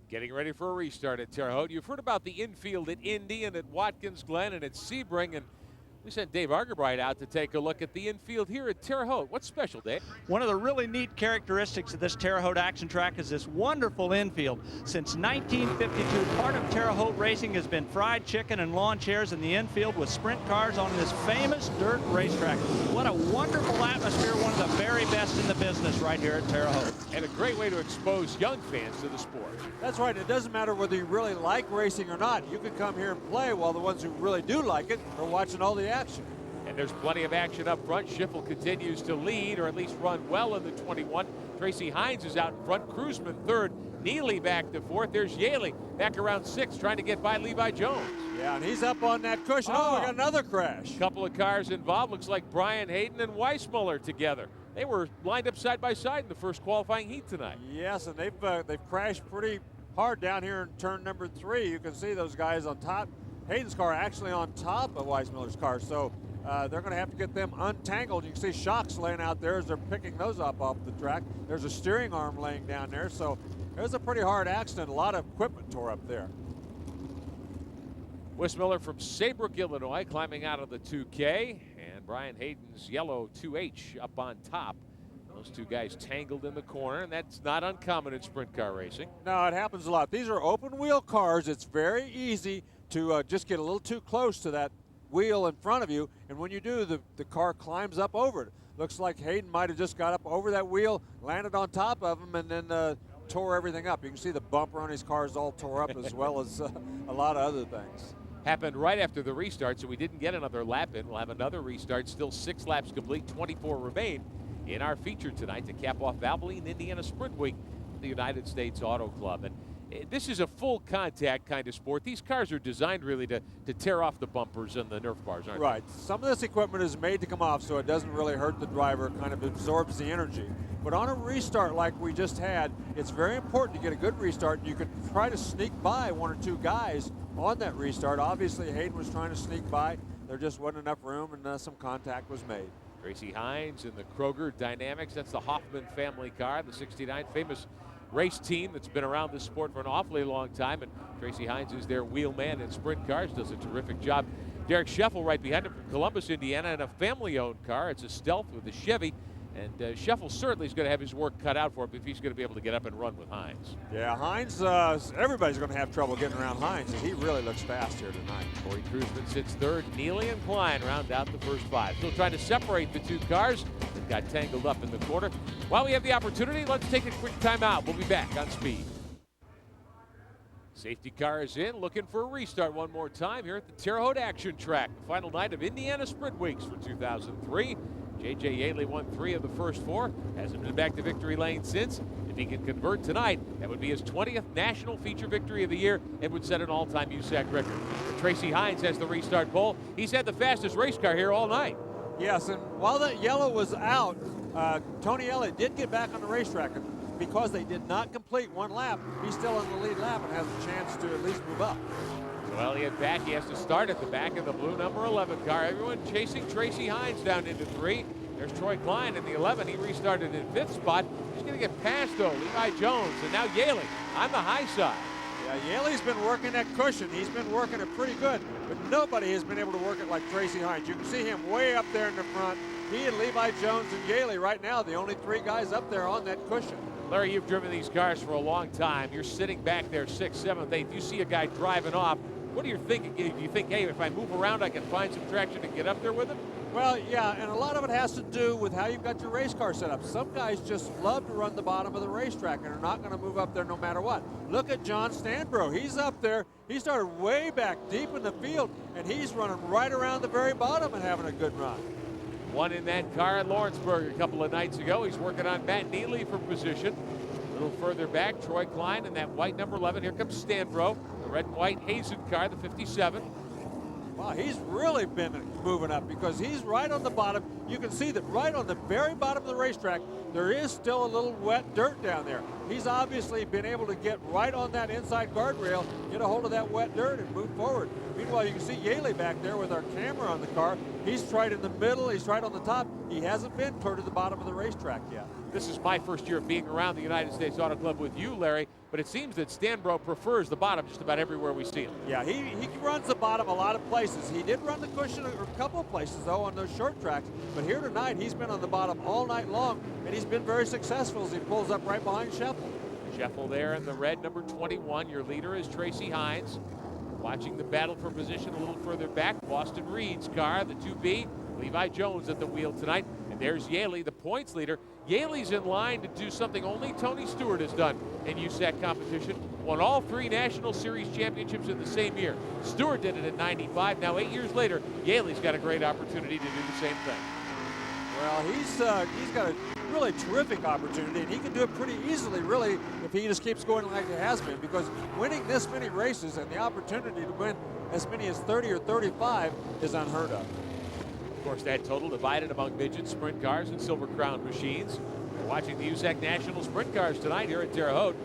Getting ready for a restart at Terre Haute. You've heard about the infield at Indy and at Watkins Glen and at Sebring, and we sent Dave Argerbright out to take a look at the infield here at Terre Haute. What's special, Dave? One of the really neat characteristics of this Terre Haute action track is this wonderful infield. Since 1952, part of Terre Haute racing has been fried chicken and lawn chairs in the infield with sprint cars on this famous dirt racetrack. What a wonderful atmosphere, one of the very best in the business right here at Terre Haute. And a great way to expose young fans to the sport. That's right. It doesn't matter whether you really like racing or not. You can come here and play while the ones who really do like it are watching all the action. And there's plenty of action up front. Scheffel continues to lead, or at least run well in the 21. Tracy Hines is out in front. Cruzman third. Neely back to 4th. There's Yaley back around 6th, trying to get by Levi Jones. Yeah, and he's up on that cushion. Oh, we got another crash. Couple of cars involved. Looks like Brian Hayden and Weissmuller together. They were lined up side by side in the first qualifying heat tonight. Yes, and they've crashed pretty hard down here in turn number 3. You can see those guys on top. Hayden's car actually on top of Weissmuller's car, so they're going to have to get them untangled. You can see shocks laying out there as they're picking those up off the track. There's a steering arm laying down there, so there's a pretty hard accident. A lot of equipment tore up there. Weissmuller from Saybrook, Illinois, climbing out of the 2K, and Brian Hayden's yellow 2H up on top. Those two guys tangled in the corner, and that's not uncommon in sprint car racing. No, it happens a lot. These are open wheel cars. It's very easy to just get a little too close to that wheel in front of you, and when you do, the car climbs up over it. Looks like Hayden might have just got up over that wheel, landed on top of him, and then tore everything up. You can see the bumper on his car is all tore up as well as a lot of other things. Happened right after the restart, so we didn't get another lap in. We'll have another restart, still 6 laps complete, 24 remain in our feature tonight to cap off Valvoline Indiana Sprint Week at the United States Auto Club. And this is a full contact kind of sport. These cars are designed really to tear off the bumpers and the Nerf bars, aren't right. Some of this equipment is made to come off so it doesn't really hurt the driver, kind of absorbs the energy. But on a restart like we just had, it's very important to get a good restart. You can try to sneak by 1 or 2 guys on that restart. Obviously, Hayden was trying to sneak by. There just wasn't enough room, and some contact was made. Tracy Hines and the Kroger Dynamics. That's the Hoffman family car, the 69 famous race team that's been around this sport for an awfully long time. And Tracy Hines is their wheelman in sprint cars, does a terrific job. Derek Scheffel right behind him from Columbus, Indiana, in a family-owned car. It's a Stealth with a Chevy. And Scheffel certainly is going to have his work cut out for him if he's going to be able to get up and run with Hines. Yeah, Hines, everybody's going to have trouble getting around Hines, and he really looks fast here tonight. Corey Cruzman sits 3rd. Neely and Klein round out the first 5. Still trying to separate the 2 cars that got tangled up in the corner. While we have the opportunity, let's take a quick timeout. We'll be back on Speed. Safety car is in, looking for a restart one more time here at the Terre Haute Action Track. The final night of Indiana Sprint Weeks for 2003. J.J. Yaley won 3 of the first 4. Hasn't been back to victory lane since. If he can convert tonight, that would be his 20th national feature victory of the year and would set an all-time USAC record. Tracy Hines has the restart pole. He's had the fastest race car here all night. Yes, and while that yellow was out, Tony Elliott did get back on the racetrack. And because they did not complete 1 lap, he's still on the lead lap and has a chance to at least move up. So Elliott back. He has to start at the back of the blue number 11 car. Everyone chasing Tracy Hines down into 3. There's Troy Klein in the 11. He restarted in 5th spot. He's going to get past, though, Levi Jones. And now Yaley on the high side. Yeah, Yaley's been working that cushion. He's been working it pretty good, but nobody has been able to work it like Tracy Hines. You can see him way up there in the front. He and Levi Jones and Yaley right now, the only 3 guys up there on that cushion. Larry, you've driven these cars for a long time. You're sitting back there 6th, 7th, 8th. You see a guy driving off. What are you thinking? Do you think, hey, if I move around, I can find some traction and get up there with him? Well, yeah, and a lot of it has to do with how you've got your race car set up. Some guys just love to run the bottom of the racetrack and are not going to move up there no matter what. Look at John Stanbro. He's up there. He started way back deep in the field, and he's running right around the very bottom and having a good run. One in that car at Lawrenceburg a couple of nights ago. He's working on Matt Neely for position. A little further back, Troy Klein in that white number 11. Here comes Stanbro, the red and white Hazen car, the 57. Wow, he's really been moving up because he's right on the bottom. You can see that right on the very bottom of the racetrack, there is still a little wet dirt down there. He's obviously been able to get right on that inside guardrail, get a hold of that wet dirt and move forward. Meanwhile, you can see Yaley back there with our camera on the car. He's right in the middle, he's right on the top. He hasn't been clear to the bottom of the racetrack yet. This is my first year of being around the United States Auto Club with you, Larry, but it seems that Stanbro prefers the bottom just about everywhere we see him. Yeah, he runs the bottom a lot of places. He did run the cushion a couple of places, though, on those short tracks. But here tonight, he's been on the bottom all night long, and he's been very successful as he pulls up right behind Scheffel. Scheffel there in the red, number 21. Your leader is Tracy Hines. Watching the battle for position a little further back, Boston Reed's car, the 2B. Levi Jones at the wheel tonight. And there's Yaley, the points leader. Yaley's in line to do something only Tony Stewart has done in USAC competition. Won all 3 National Series championships in the same year. Stewart did it in '95. Now 8 years later, Yaley's got a great opportunity to do the same thing. Well, he's got a really terrific opportunity, and he can do it pretty easily, really, if he just keeps going like he has been, because winning this many races and the opportunity to win as many as 30 or 35 is unheard of. Of course, that total divided among midget sprint cars and Silver Crown machines. We're watching the USAC National Sprint Cars tonight here at Terre Haute.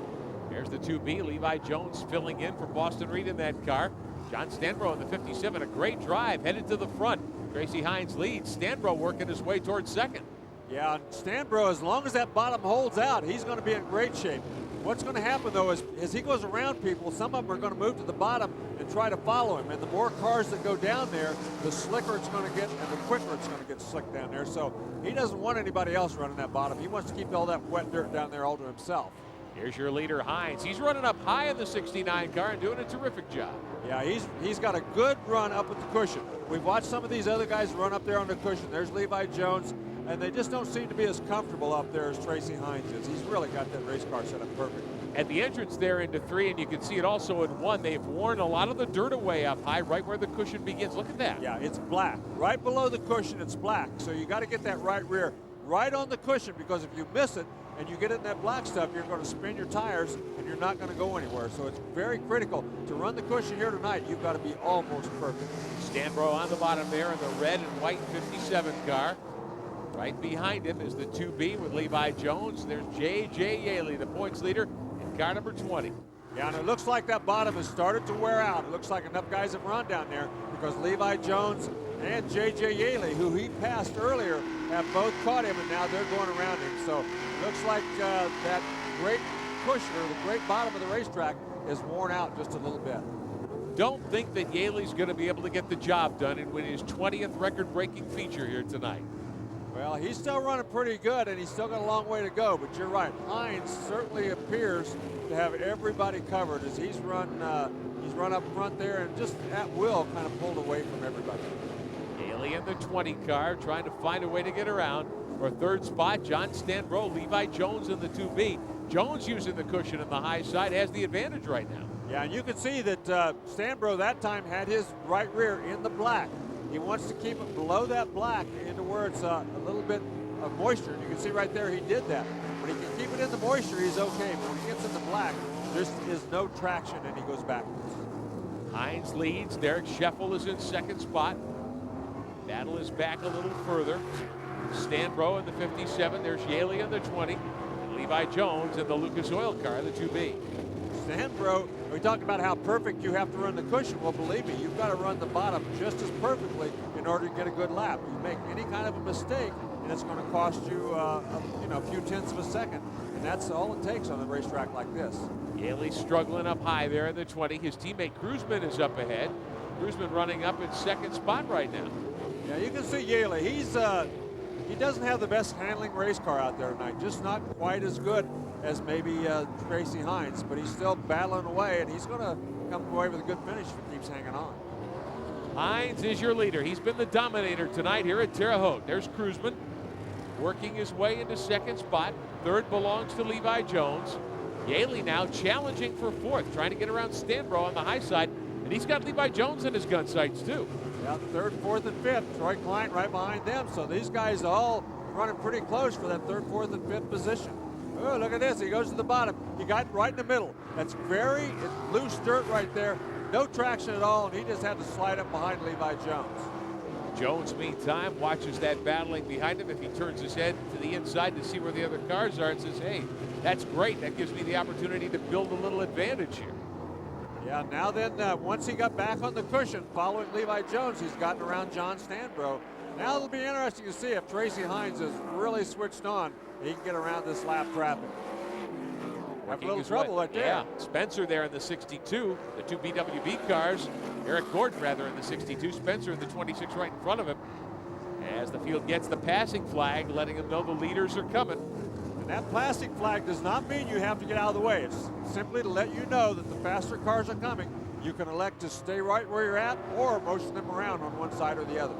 There's the 2B, Levi Jones filling in for Boston Reed in that car. John Stanbro in the 57, a great drive, headed to the front. Tracy Hines leads. Stanbro working his way towards second. Yeah, Stanbro, as long as that bottom holds out, he's going to be in great shape. What's going to happen, though, is as he goes around people, some of them are going to move to the bottom and try to follow him. And the more cars that go down there, the slicker it's going to get and the quicker it's going to get slick down there. So he doesn't want anybody else running that bottom. He wants to keep all that wet dirt down there all to himself. Here's your leader, Hines. He's running up high in the 69 car and doing a terrific job. Yeah, he's got a good run up at the cushion. We've watched some of these other guys run up there on the cushion. There's Levi Jones, and they just don't seem to be as comfortable up there as Tracy Hines is. He's really got that race car set up perfect. At the entrance there into 3, and you can see it also in 1, they've worn a lot of the dirt away up high, right where the cushion begins. Look at that. Yeah, it's black. Right below the cushion, it's black. So you got to get that right rear right on the cushion, because if you miss it and you get in that black stuff, you're going to spin your tires and you're not going to go anywhere. So it's very critical to run the cushion here tonight. You've got to be almost perfect. Stanbro on the bottom there in the red and white 57 car. Right behind him is the 2B with Levi Jones. There's J.J. Yaley, the points leader, in car number 20. Yeah, and it looks like that bottom has started to wear out. It looks like enough guys have run down there, because Levi Jones and J.J. Yaley, who he passed earlier, have both caught him, and now they're going around him. So it looks like that great cushion, or the great bottom of the racetrack, is worn out just a little bit. Don't think that Yaley's going to be able to get the job done and win his 20th record-breaking feature here tonight. Well, he's still running pretty good, and he's still got a long way to go, but you're right. Hines certainly appears to have everybody covered as he's run up front there and just at will kind of pulled away from everybody. Yaley in the 20 car trying to find a way to get around. For third spot, John Stanbro, Levi Jones in the 2B. Jones using the cushion in the high side has the advantage right now. Yeah, and you can see that Stanbro that time had his right rear in the black. He wants to keep it below that black into where it's a little bit of moisture. And you can see right there he did that. When he can keep it in the moisture, he's okay. But when he gets in the black, there is no traction and he goes backwards. Hines leads. Derek Scheffel is in second spot. Battle is back a little further. Stanbro in the 57. There's Yaley in the 20. And Levi Jones in the Lucas Oil car, the 2B. Stanbro, we talked about how perfect you have to run the cushion. Well, believe me, you've got to run the bottom just as perfectly in order to get a good lap. You make any kind of a mistake, and it's going to cost you, a few tenths of a second, and that's all it takes on a racetrack like this. Yaley struggling up high there in the 20. His teammate Cruzman is up ahead. Cruzman running up in second spot right now. Yeah, you can see Yaley. He doesn't have the best handling race car out there tonight. Just not quite as good as maybe Tracy Hines, but he's still battling away, and he's going to come away with a good finish if he keeps hanging on. Hines is your leader. He's been the dominator tonight here at Terre Haute. There's Cruzman working his way into second spot. Third belongs to Levi Jones. Yaley now challenging for fourth, trying to get around Stanbro on the high side, and he's got Levi Jones in his gun sights too. Yeah, third, fourth, and fifth. Troy Klein right behind them, so these guys all running pretty close for that third, fourth, and fifth position. Oh, look at this. He goes to the bottom. He got right in the middle. That's very loose dirt right there. No traction at all, and he just had to slide up behind Levi Jones. Jones, meantime, watches that battling behind him. If he turns his head to the inside to see where the other cars are and says, hey, that's great. That gives me the opportunity to build a little advantage here. Yeah, now then, once he got back on the cushion following Levi Jones, he's gotten around John Stanbro. Now it'll be interesting to see if Tracy Hines is really switched on. He can get around this lap traffic. Have a little trouble right there. Yeah, Spencer there in the 62, the two BWB cars. Eric Gordon rather in the 62, Spencer in the 26 right in front of him. As the field gets the passing flag, letting them know the leaders are coming. And that plastic flag does not mean you have to get out of the way. It's simply to let you know that the faster cars are coming. You can elect to stay right where you're at or motion them around on one side or the other.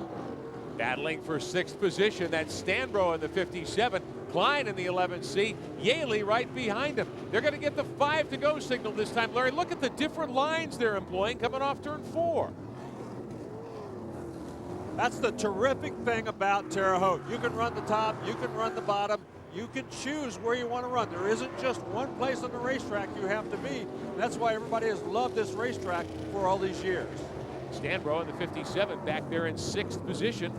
Battling for sixth position, that's Stanbro in the 57, Klein in the 11C, Yaley right behind him. They're going to get the 5 to go signal this time. Larry, look at the different lines they're employing coming off turn 4. That's the terrific thing about Terre Haute. You can run the top, you can run the bottom, you can choose where you want to run. There isn't just one place on the racetrack you have to be. That's why everybody has loved this racetrack for all these years. Stanbro in the 57 back there in 6th position.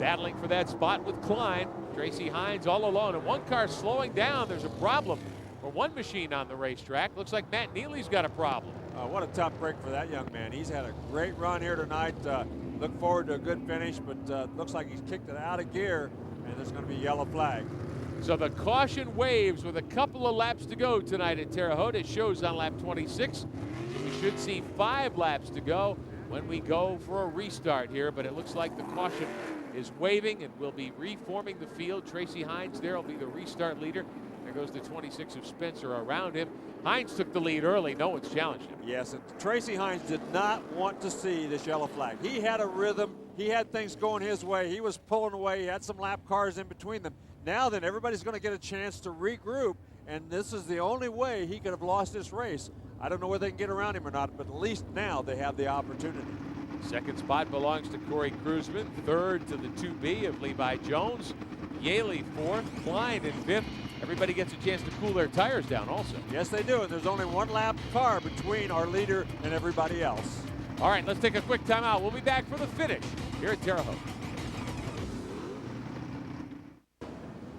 Battling for that spot with Klein. Tracy Hines all alone, and one car slowing down. There's a problem for one machine on the racetrack. Looks like Matt Neely's got a problem. What a tough break for that young man. He's had a great run here tonight. Look forward to a good finish, but looks like he's kicked it out of gear, and there's going to be a yellow flag. So the caution waves with a couple of laps to go tonight at Terre Haute. It shows on lap 26. We should see 5 laps to go when we go for a restart here, but it looks like the caution is waving, and we'll be reforming the field. Tracy Hines there will be the restart leader. There goes the 26 of Spencer around him. Hines took the lead early. No one's challenged him. Yes, and Tracy Hines did not want to see this yellow flag. He had a rhythm. He had things going his way. He was pulling away. He had some lap cars in between them. Now then, everybody's going to get a chance to regroup, and this is the only way he could have lost this race. I don't know whether they can get around him or not, but at least now they have the opportunity. Second spot belongs to Corey Kruzman. Third to the 2B of Levi Jones. Yaley 4th. Klein in 5th. Everybody gets a chance to cool their tires down also. Yes, they do, and there's only one lap car between our leader and everybody else. All right, let's take a quick timeout. We'll be back for the finish here at Terre Haute.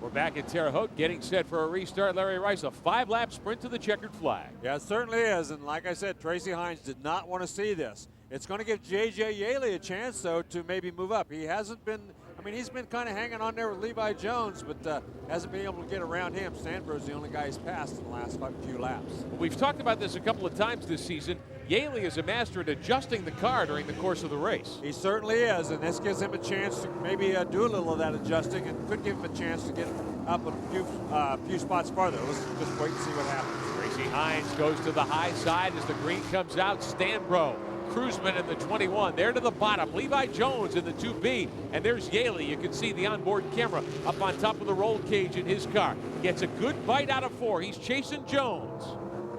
We're back at Terre Haute, getting set for a restart. Larry Rice, a 5-lap sprint to the checkered flag. Yeah, it certainly is, and like I said, Tracy Hines did not want to see this. It's going to give J.J. Yaley a chance, though, to maybe move up. He hasn't been, I mean, he's been kind of hanging on there with Levi Jones, but hasn't been able to get around him. Stanbro's the only guy he's passed in the last few laps. We've talked about this a couple of times this season. Yaley is a master at adjusting the car during the course of the race. He certainly is, and this gives him a chance to maybe do a little of that adjusting, and could give him a chance to get up a few spots farther. Let's just wait and see what happens. Tracy Hines goes to the high side as the green comes out. Stanbro, Kruzman in the 21. There to the bottom. Levi Jones in the 2B. And there's Yaley. You can see the onboard camera up on top of the roll cage in his car. Gets a good bite out of 4. He's chasing Jones.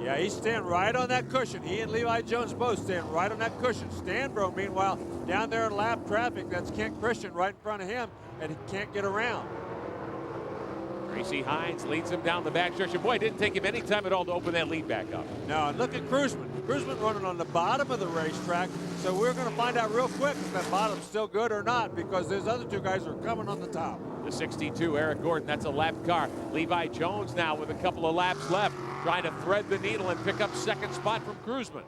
Yeah, he's standing right on that cushion. He and Levi Jones both stand right on that cushion. Stanbro, meanwhile, down there in lap traffic, that's Kent Christian right in front of him, and he can't get around. Tracy Hines leads him down the backstretch, and boy, it didn't take him any time at all to open that lead back up. No, and look at Kruzman. Kruzman running on the bottom of the racetrack, so we're going to find out real quick if that bottom's still good or not, because those other two guys are coming on the top. The 62, Eric Gordon, that's a lap car. Levi Jones now with a couple of laps left, trying to thread the needle and pick up second spot from Kruzman.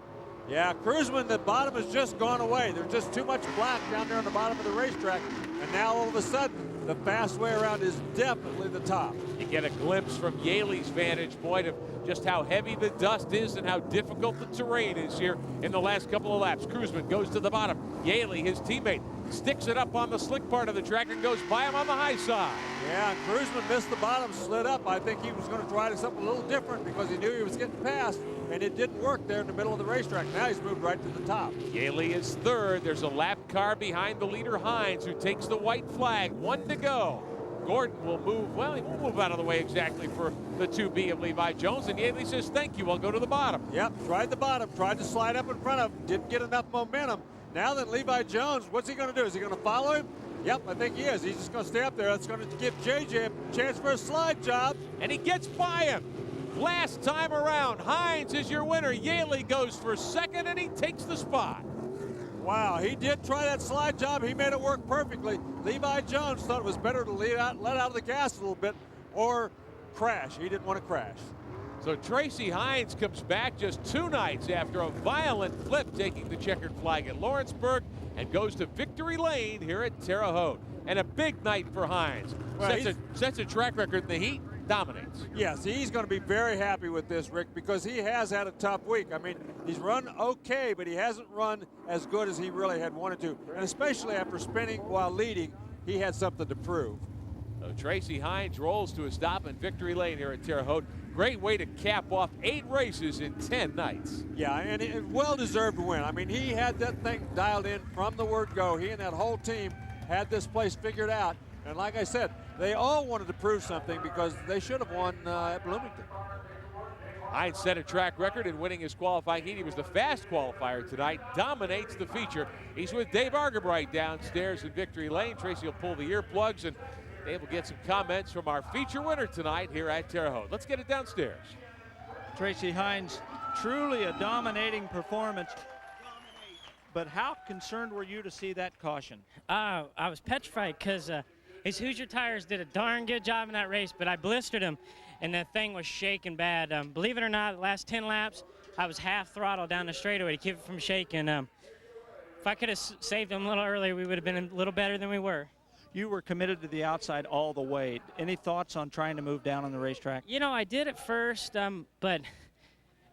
Yeah, Kruzman, the bottom has just gone away. There's just too much black down there on the bottom of the racetrack, and now all of a sudden, the fast way around is definitely the top. You get a glimpse from Yaley's vantage point of just how heavy the dust is and how difficult the terrain is here in the last couple of laps. Kruzman goes to the bottom. Yaley, his teammate, sticks it up on the slick part of the track and goes by him on the high side. Yeah, and Kruzman missed the bottom, slid up. I think he was going to try something a little different because he knew he was getting past, and it didn't work there in the middle of the racetrack. Now he's moved right to the top. Yaley is third. There's a lap car behind the leader, Hines, who takes the white flag. 1 to go. Gordon will move, well, he won't move out of the way exactly for the 2B of Levi Jones, and Yaley says, thank you, I'll go to the bottom. Yep, tried the bottom, tried to slide up in front of him, didn't get enough momentum. Now then, Levi Jones, what's he going to do? Is he going to follow him? Yep, I think he is. He's just going to stay up there. That's going to give JJ a chance for a slide job. And he gets by him. Last time around, Hines is your winner. Yaley goes for second, and he takes the spot. Wow, he did try that slide job. He made it work perfectly. Levi Jones thought it was better to let out of the gas a little bit or crash. He didn't want to crash. So Tracy Hines comes back just 2 nights after a violent flip, taking the checkered flag at Lawrenceburg, and goes to victory lane here at Terre Haute. And a big night for Hines. Well, sets a track record in the heat. Dominates. Yes, he's going to be very happy with this, Rick, because he has had a tough week. I mean, he's run okay, but he hasn't run as good as he really had wanted to. And especially after spinning while leading, he had something to prove. So Tracy Hines rolls to a stop in victory lane here at Terre Haute. Great way to cap off 8 races in 10 nights. Yeah, and a well-deserved win. I mean, he had that thing dialed in from the word go. He and that whole team had this place figured out. And like I said, they all wanted to prove something because they should have won at Bloomington. Hines set a track record in winning his qualifying heat. He was the fast qualifier tonight, dominates the feature. He's with Dave Argabright downstairs in victory lane. Tracy will pull the earplugs, and Dave will get some comments from our feature winner tonight here at Terre Haute. Let's get it downstairs. Tracy Hines, truly a dominating performance. But how concerned were you to see that caution? I was petrified because his Hoosier tires did a darn good job in that race, but I blistered him, and that thing was shaking bad. Believe it or not, the last 10 laps, I was half throttle down the straightaway to keep it from shaking. If I could have saved him a little earlier, we would have been a little better than we were. You were committed to the outside all the way. Any thoughts on trying to move down on the racetrack? You know, I did at first, but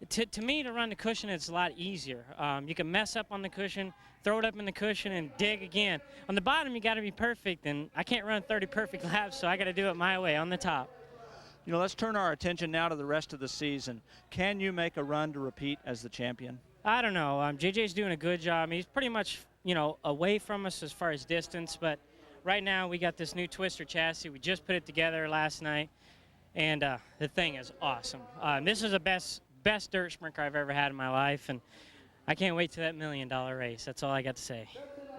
to me, to run the cushion, it's a lot easier. You can mess up on the cushion, throw it up in the cushion, and dig again. On the bottom, you got to be perfect, and I can't run 30 perfect laps, so I got to do it my way on the top. You know, let's turn our attention now to the rest of the season. Can you make a run to repeat as the champion? I don't know. JJ's doing a good job. He's pretty much, you know, away from us as far as distance, but right now we got this new twister chassis. We just put it together last night, and the thing is awesome. This is the best dirt sprint car I've ever had in my life, and I can't wait to that $1 million race. That's all I got to say.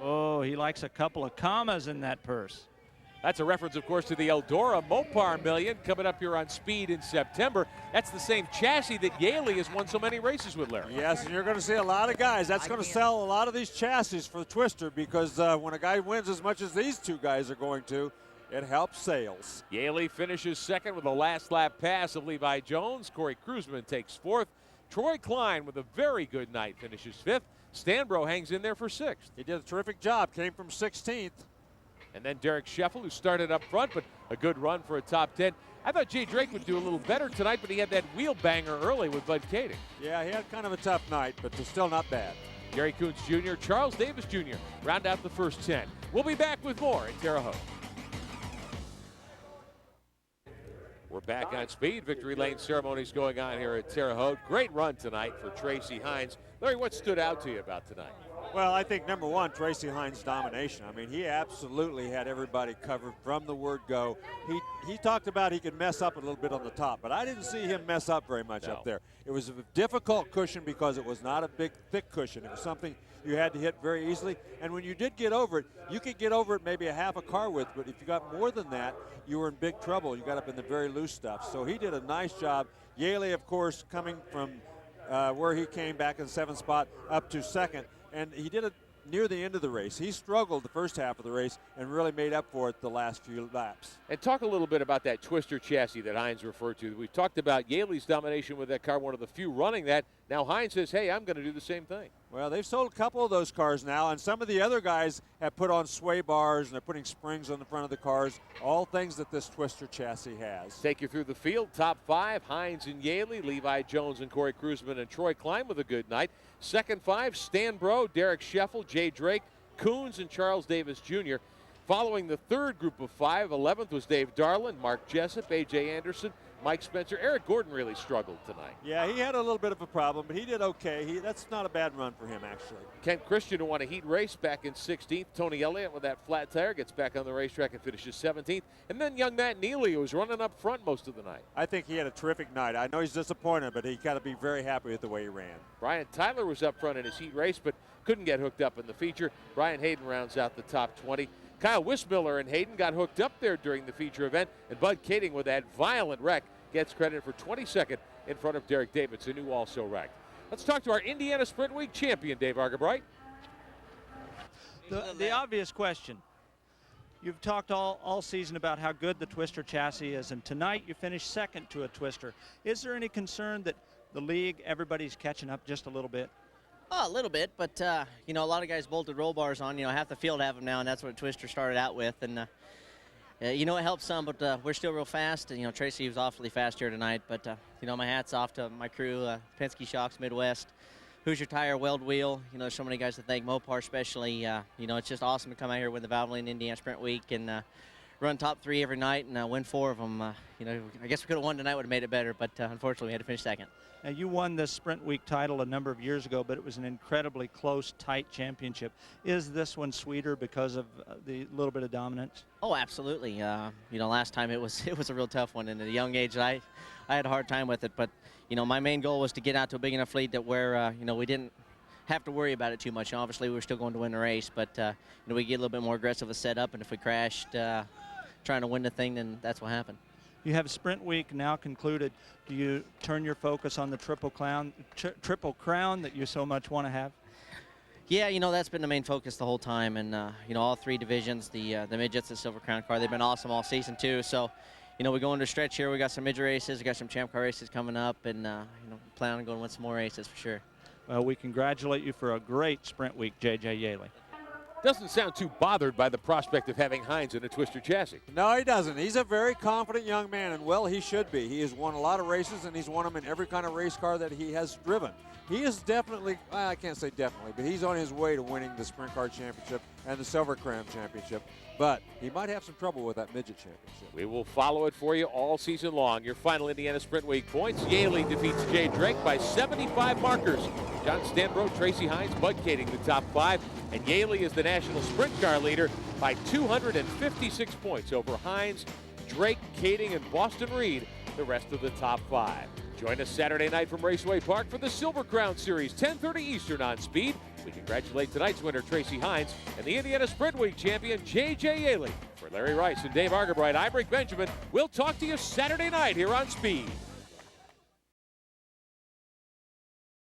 Oh, he likes a couple of commas in that purse. That's a reference, of course, to the Eldora Mopar Million coming up here on Speed in September. That's the same chassis that Yaley has won so many races with, Larry. Yes, and you're going to see a lot of guys. That's going to sell a lot of these chassis for the Twister, because when a guy wins as much as these two guys are going to, it helps sales. Yaley finishes second with a last lap pass of Levi Jones. Corey Kruzman takes fourth. Troy Klein with a very good night finishes fifth. Stanbro hangs in there for sixth. He did a terrific job, came from 16th. And then Derek Scheffel, who started up front, but a good run for a top 10. I thought Jay Drake would do a little better tonight, but he had that wheel banger early with Bud Kading. Yeah, he had kind of a tough night, but they're still not bad. Gary Coons Jr., Charles Davis Jr. round out the first 10. We'll be back with more at Terre Haute. We're back on Speed. Victory Lane ceremonies going on here at Terre Haute. Great run tonight for Tracy Hines. Larry, what stood out to you about tonight? Well, I think number one, Tracy Hines' domination. I mean, he absolutely had everybody covered from the word go. He talked about he could mess up a little bit on the top, but I didn't see him mess up very much up there. It was a difficult cushion because it was not a big, thick cushion. It was something you had to hit very easily. And when you did get over it, you could get over it maybe a half a car width, but if you got more than that, you were in big trouble. You got up in the very loose stuff. So he did a nice job. Yaley, of course, coming from where he came back in 7th spot up to 2nd. And he did it near the end of the race. He struggled the first half of the race and really made up for it the last few laps. And talk a little bit about that twister chassis that Hines referred to. We've talked about Yaley's domination with that car, one of the few running that. Now Hines says, hey, I'm going to do the same thing. Well, they've sold a couple of those cars now, and some of the other guys have put on sway bars and they're putting springs on the front of the cars, all things that this twister chassis has. Take you through the field. Top 5, Hines and Yaley, Levi Jones and Corey Kruzman and Troy Klein with a good night. Second 5, Stanbro, Derek Scheffel, Jay Drake, Coons and Charles Davis Jr. Following the third group of 5, 11th was Dave Darlin, Mark Jessup, A.J. Anderson, Mike Spencer. Eric Gordon really struggled tonight. Yeah, he had a little bit of a problem, but he did okay. That's not a bad run for him, actually. Kent Christian, who won a heat race back in 16th. Tony Elliott with that flat tire gets back on the racetrack and finishes 17th. And then young Matt Neely, who was running up front most of the night. I think he had a terrific night. I know he's disappointed, but he got to be very happy with the way he ran. Brian Tyler was up front in his heat race, but couldn't get hooked up in the feature. Brian Hayden rounds out the top 20. Kyle Wismiller and Hayden got hooked up there during the feature event, and Bud Kading with that violent wreck gets credit for 22nd in front of Derek Davidson, who also wrecked. Let's talk to our Indiana Sprint Week champion, Dave Argabright. The obvious question. You've talked all season about how good the twister chassis is, and tonight you finished second to a twister. Is there any concern that the league, everybody's catching up just a little bit? Oh, a little bit, but, you know, a lot of guys bolted roll bars on. You know, half the field have them now, and that's what a twister started out with. And, you know, it helps some, but we're still real fast. And, you know, Tracy was awfully fast here tonight. But, you know, my hat's off to my crew, Penske Shocks Midwest, Hoosier Tire, Weld Wheel. You know, there's so many guys to thank, Mopar especially. You know, it's just awesome to come out here with the Valvoline Indiana Sprint Week and run top 3 every night and win 4 of them. You know, I guess we could have won tonight, would have made it better, but unfortunately we had to finish second. Now, you won this Sprint Week title a number of years ago, but it was an incredibly close, tight championship. Is this one sweeter because of the little bit of dominance? Oh, absolutely. You know, last time it was a real tough one, and at a young age, I had a hard time with it. But you know, my main goal was to get out to a big enough lead that where you know, we didn't have to worry about it too much. Obviously, we were still going to win the race, but you know, we get a little bit more aggressive with setup, and if we crashed trying to win the thing, then that's what happened. You have Sprint Week now concluded. Do you turn your focus on the Triple Crown that you so much want to have? Yeah, you know, that's been the main focus the whole time, and you know, all 3 divisions, the midgets, the Silver Crown car, they've been awesome all season too. So, you know, we go into a stretch here. We got some midget races, we got some champ car races coming up, and you know, plan on going to win some more races for sure. Well, we congratulate you for a great Sprint Week, J.J. Yaley. Doesn't sound too bothered by the prospect of having Hines in a Twister chassis. No, he doesn't. He's a very confident young man, and well, he should be. He has won a lot of races, and he's won them in every kind of race car that he has driven. He is definitely, well, I can't say definitely, but he's on his way to winning the Sprint Car Championship and the Silver Crown Championship. But he might have some trouble with that midget championship. We will follow it for you all season long. Your final Indiana Sprint Week points. Yaley defeats Jay Drake by 75 markers. John Stanbro, Tracy Hines, Bud Kading the top 5. And Yaley is the national sprint car leader by 256 points over Hines, Drake, Kading, and Boston Reed, the rest of the top 5. Join us Saturday night from Raceway Park for the Silver Crown Series, 10:30 Eastern on Speed. We congratulate tonight's winner, Tracy Hines, and the Indiana Sprint Week champion, J.J. Yaley. For Larry Rice and Dave Argabright, I'm Rick Benjamin. We'll talk to you Saturday night here on Speed.